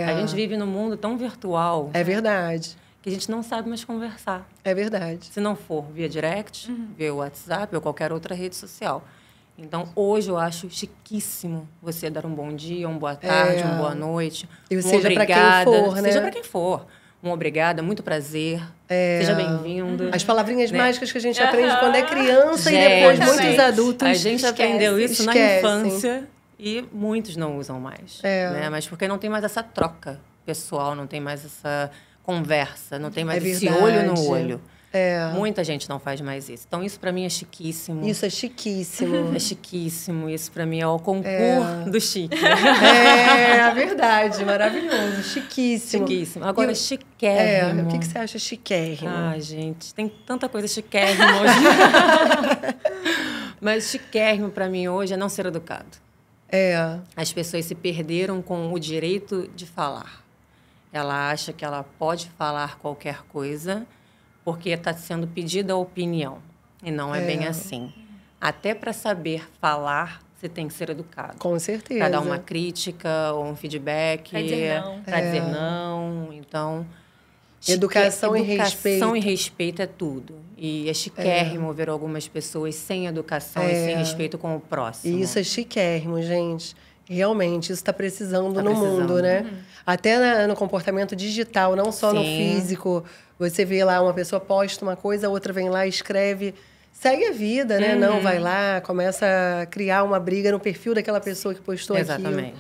A gente vive num mundo tão virtual. É verdade. Que a gente não sabe mais conversar. É verdade. Se não for via direct, via WhatsApp ou qualquer outra rede social. Então, hoje eu acho chiquíssimo você dar um bom dia, uma boa tarde, uma boa noite. E seja para quem for, né? Seja para quem for. um obrigada, muito prazer, seja bem-vindo. As palavrinhas mágicas que a gente aprende quando é criança e depois muitos adultos a gente aprendeu isso na infância e muitos não usam mais. Né? Mas porque não tem mais essa troca pessoal, não tem mais essa conversa, não tem mais esse olho no olho. Muita gente não faz mais isso. Então, isso para mim é chiquíssimo. Isso é chiquíssimo. É chiquíssimo. Isso para mim é o concurso do chique. É verdade. Maravilhoso. Chiquíssimo. Chiquíssimo. Agora, chiquérrimo. O que você acha chiquérrimo? Ai, gente, tem tanta coisa chiquérrimo hoje. Mas chiquérrimo para mim hoje é não ser educado. As pessoas se perderam com o direito de falar. Ela acha que ela pode falar qualquer coisa porque está sendo pedida a opinião. E não é bem assim. Até para saber falar, você tem que ser educado. Com certeza. Para dar uma crítica ou um feedback. Para dizer não. Para dizer não. Então, educação e respeito. Educação e respeito é tudo. E é chiquérrimo ver algumas pessoas sem educação e sem respeito com o próximo. E isso é chiquérrimo, gente. Realmente, isso está precisando no mundo, né? Até no comportamento digital, não só no físico. Você vê lá, uma pessoa posta uma coisa, a outra vem lá e escreve. Segue a vida, né? Não, vai lá, começa a criar uma briga no perfil daquela pessoa que postou aquilo. Exatamente.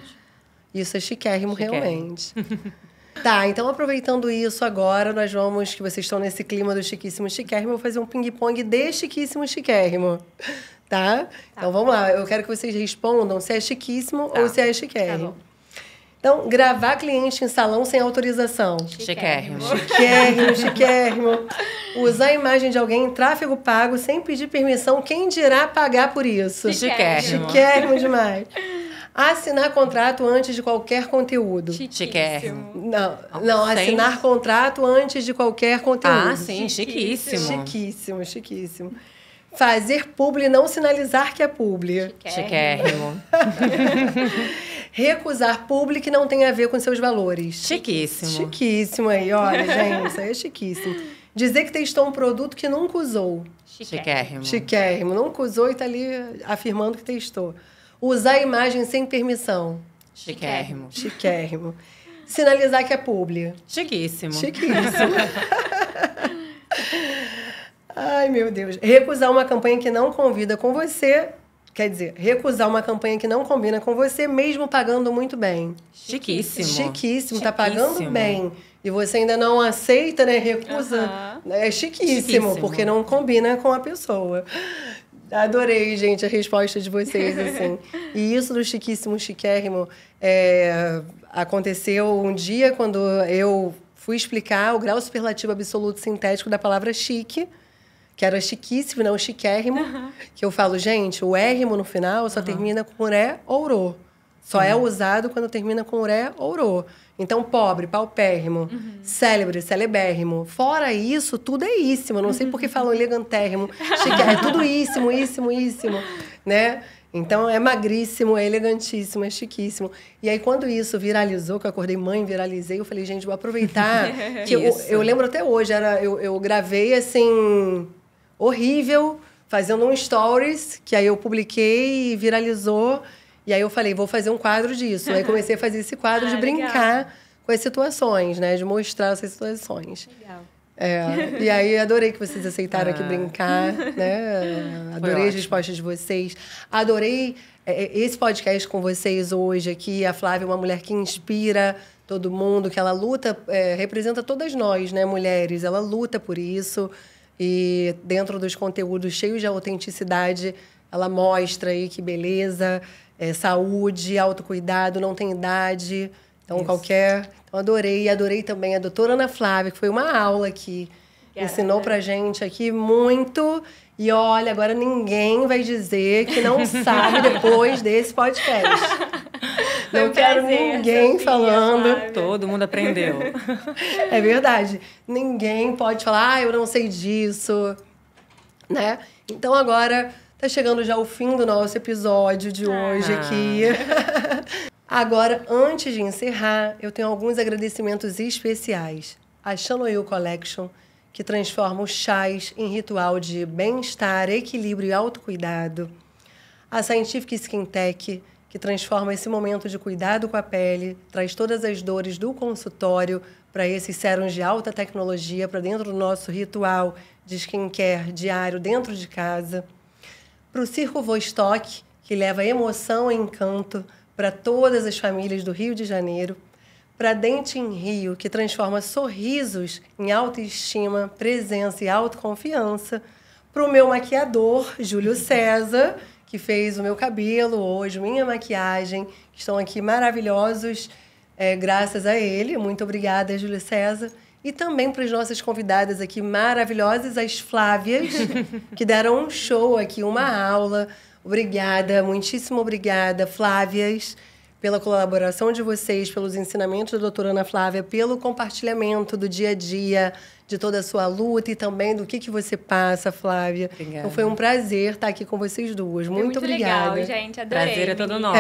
Isso é chiquérrimo, realmente. Tá, então aproveitando isso agora, nós vamos, que vocês estão nesse clima do chiquíssimo chiquérrimo, eu vou fazer um ping-pong de chiquíssimo chiquérrimo. Tá? Então vamos lá, eu quero que vocês respondam se é chiquíssimo ou se é chiquérrimo. Tá bom. Então, gravar cliente em salão sem autorização. Chiquérrimo. Chiquérrimo, chiquérrimo. Usar a imagem de alguém em tráfego pago sem pedir permissão, quem dirá pagar por isso? Chiquérrimo. Chiquérrimo demais. Assinar contrato antes de qualquer conteúdo. Chiquérrimo. Não, assinar contrato antes de qualquer conteúdo. Ah, sim, chiquíssimo. Chiquíssimo, chiquíssimo. Fazer publi e não sinalizar que é publi. Chiquérrimo. Recusar publi que não tem a ver com seus valores. Chiquíssimo. Chiquíssimo aí, olha, gente, isso aí é chiquíssimo. Dizer que testou um produto que nunca usou. Chiquérrimo. Chiquérrimo. Nunca usou e está ali afirmando que testou. Usar a imagem sem permissão. Chiquérrimo. Chiquérrimo. Sinalizar que é publi. Chiquíssimo. Chiquíssimo. Ai, meu Deus. Recusar uma campanha que não convida com você. Quer dizer, recusar uma campanha que não combina com você, mesmo pagando muito bem. Chiquíssimo. Chiquíssimo. Tá pagando bem. E você ainda não aceita, né? Recusa. É chiquíssimo, porque não combina com a pessoa. Adorei, gente, a resposta de vocês, assim. E isso do chiquíssimo, chiquérrimo, aconteceu um dia quando eu fui explicar o grau superlativo absoluto sintético da palavra chique, que era chiquíssimo, não chiquérrimo, que eu falo, gente, o érrimo no final só termina com ré ou rô. Só é usado quando termina com ré ou rô. Então, pobre, paupérrimo, célebre, celebérrimo. Fora isso, tudo é íssimo. Não sei por que falam elegantérrimo. É tudo íssimo, íssimo, íssimo, né? Então, é magríssimo, é elegantíssimo, é chiquíssimo. E aí, quando isso viralizou, que eu acordei mãe, viralizei, eu falei, gente, vou aproveitar. Que eu lembro até hoje, eu gravei, assim, horrível, fazendo um stories, que aí eu publiquei e viralizou. E aí eu falei, vou fazer um quadro disso. Aí comecei a fazer esse quadro de brincar com as situações, né? De mostrar essas situações. Legal. E aí adorei que vocês aceitaram aqui brincar, né? Adorei as respostas de vocês. Adorei esse podcast com vocês hoje aqui. A Flávia é uma mulher que inspira todo mundo, que ela luta, representa todas nós, né, mulheres. Ela luta por isso. E dentro dos conteúdos cheios de autenticidade, ela mostra aí que beleza... saúde, autocuidado, não tem idade. Então, Então, adorei. E adorei também a doutora Ana Flávia, que foi uma aula que ensinou pra gente aqui muito. E olha, agora ninguém vai dizer que não sabe depois desse podcast. Não quero ninguém falando. Flávia. Todo mundo aprendeu. É verdade. Ninguém pode falar, eu não sei disso, né? Então, agora... Tá chegando já o fim do nosso episódio de hoje aqui. Agora, antes de encerrar, eu tenho alguns agradecimentos especiais. A Shanoil Collection, que transforma os chás em ritual de bem-estar, equilíbrio e autocuidado. A Scientific Skin Tech, que transforma esse momento de cuidado com a pele, traz todas as dores do consultório para esses sérums de alta tecnologia para dentro do nosso ritual de skincare diário dentro de casa. Para o Circo Vostok, que leva emoção e encanto para todas as famílias do Rio de Janeiro. Para Dente em Rio, que transforma sorrisos em autoestima, presença e autoconfiança. Para o meu maquiador, Júlio César, que fez o meu cabelo hoje, minha maquiagem, que estão aqui maravilhosos, graças a ele. Muito obrigada, Júlio César. E também para as nossas convidadas aqui maravilhosas, as Flávias, que deram um show aqui, uma aula. Obrigada, muitíssimo obrigada, Flávias, pela colaboração de vocês, pelos ensinamentos da doutora Ana Flávia, pelo compartilhamento do dia a dia, de toda a sua luta e também do que você passa, Flávia. Obrigada. Então, foi um prazer estar aqui com vocês duas. Muito obrigada. Muito legal, gente. Adorei. Prazer é todo nosso.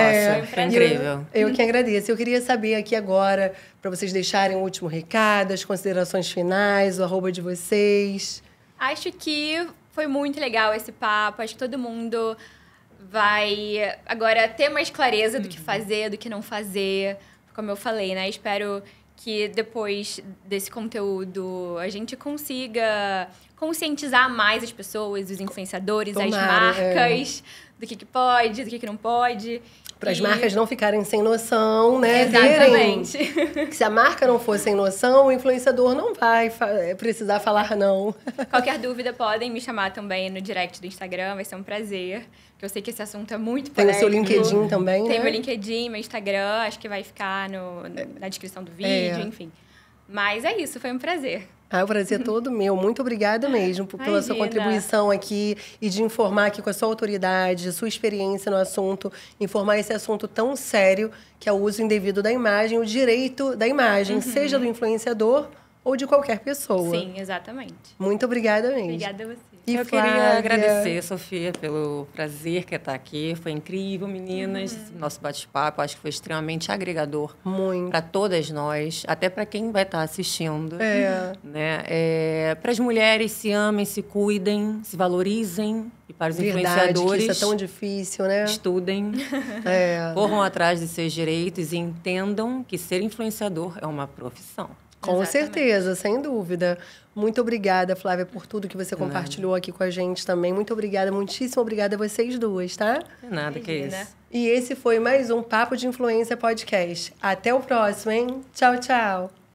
Foi incrível. Eu que agradeço. Eu queria saber aqui agora, para vocês deixarem o último recado, as considerações finais, o arroba de vocês. Acho que foi muito legal esse papo. Acho que todo mundo vai agora ter mais clareza do que fazer, do que não fazer. Como eu falei, né? Espero que depois desse conteúdo a gente consiga conscientizar mais as pessoas, os influenciadores, as marcas, do que pode, do que não pode. Para as marcas não ficarem sem noção, né? Exatamente. Que se a marca não for sem noção, o influenciador não vai precisar falar não. Qualquer dúvida, podem me chamar também no direct do Instagram, vai ser um prazer. Porque eu sei que esse assunto é muito polêmico. Tem o seu LinkedIn também, né? Tem meu LinkedIn, meu Instagram, acho que vai ficar na descrição do vídeo, enfim. Mas é isso, foi um prazer. O prazer é todo meu. Muito obrigada mesmo pela sua contribuição aqui e de informar aqui com a sua autoridade, a sua experiência no assunto, informar esse assunto tão sério que é o uso indevido da imagem, o direito da imagem, seja do influenciador ou de qualquer pessoa. Sim, exatamente. Muito obrigada mesmo. Obrigada a você. Eu queria agradecer, Sofia, pelo prazer que é estar aqui. Foi incrível, meninas. Nosso bate-papo, acho que foi extremamente agregador para todas nós, até para quem vai estar assistindo. Né? Para as mulheres, se amem, se cuidem, se valorizem. E para os influenciadores, que isso é tão difícil, né? Estudem, corram atrás de seus direitos e entendam que ser influenciador é uma profissão. Com certeza, sem dúvida. Muito obrigada, Flávia, por tudo que você compartilhou aqui com a gente também. Muito obrigada, muitíssimo obrigada a vocês duas, tá? De nada, que é isso. E esse foi mais um Papo de Influência Podcast. Até o próximo, hein? Tchau, tchau.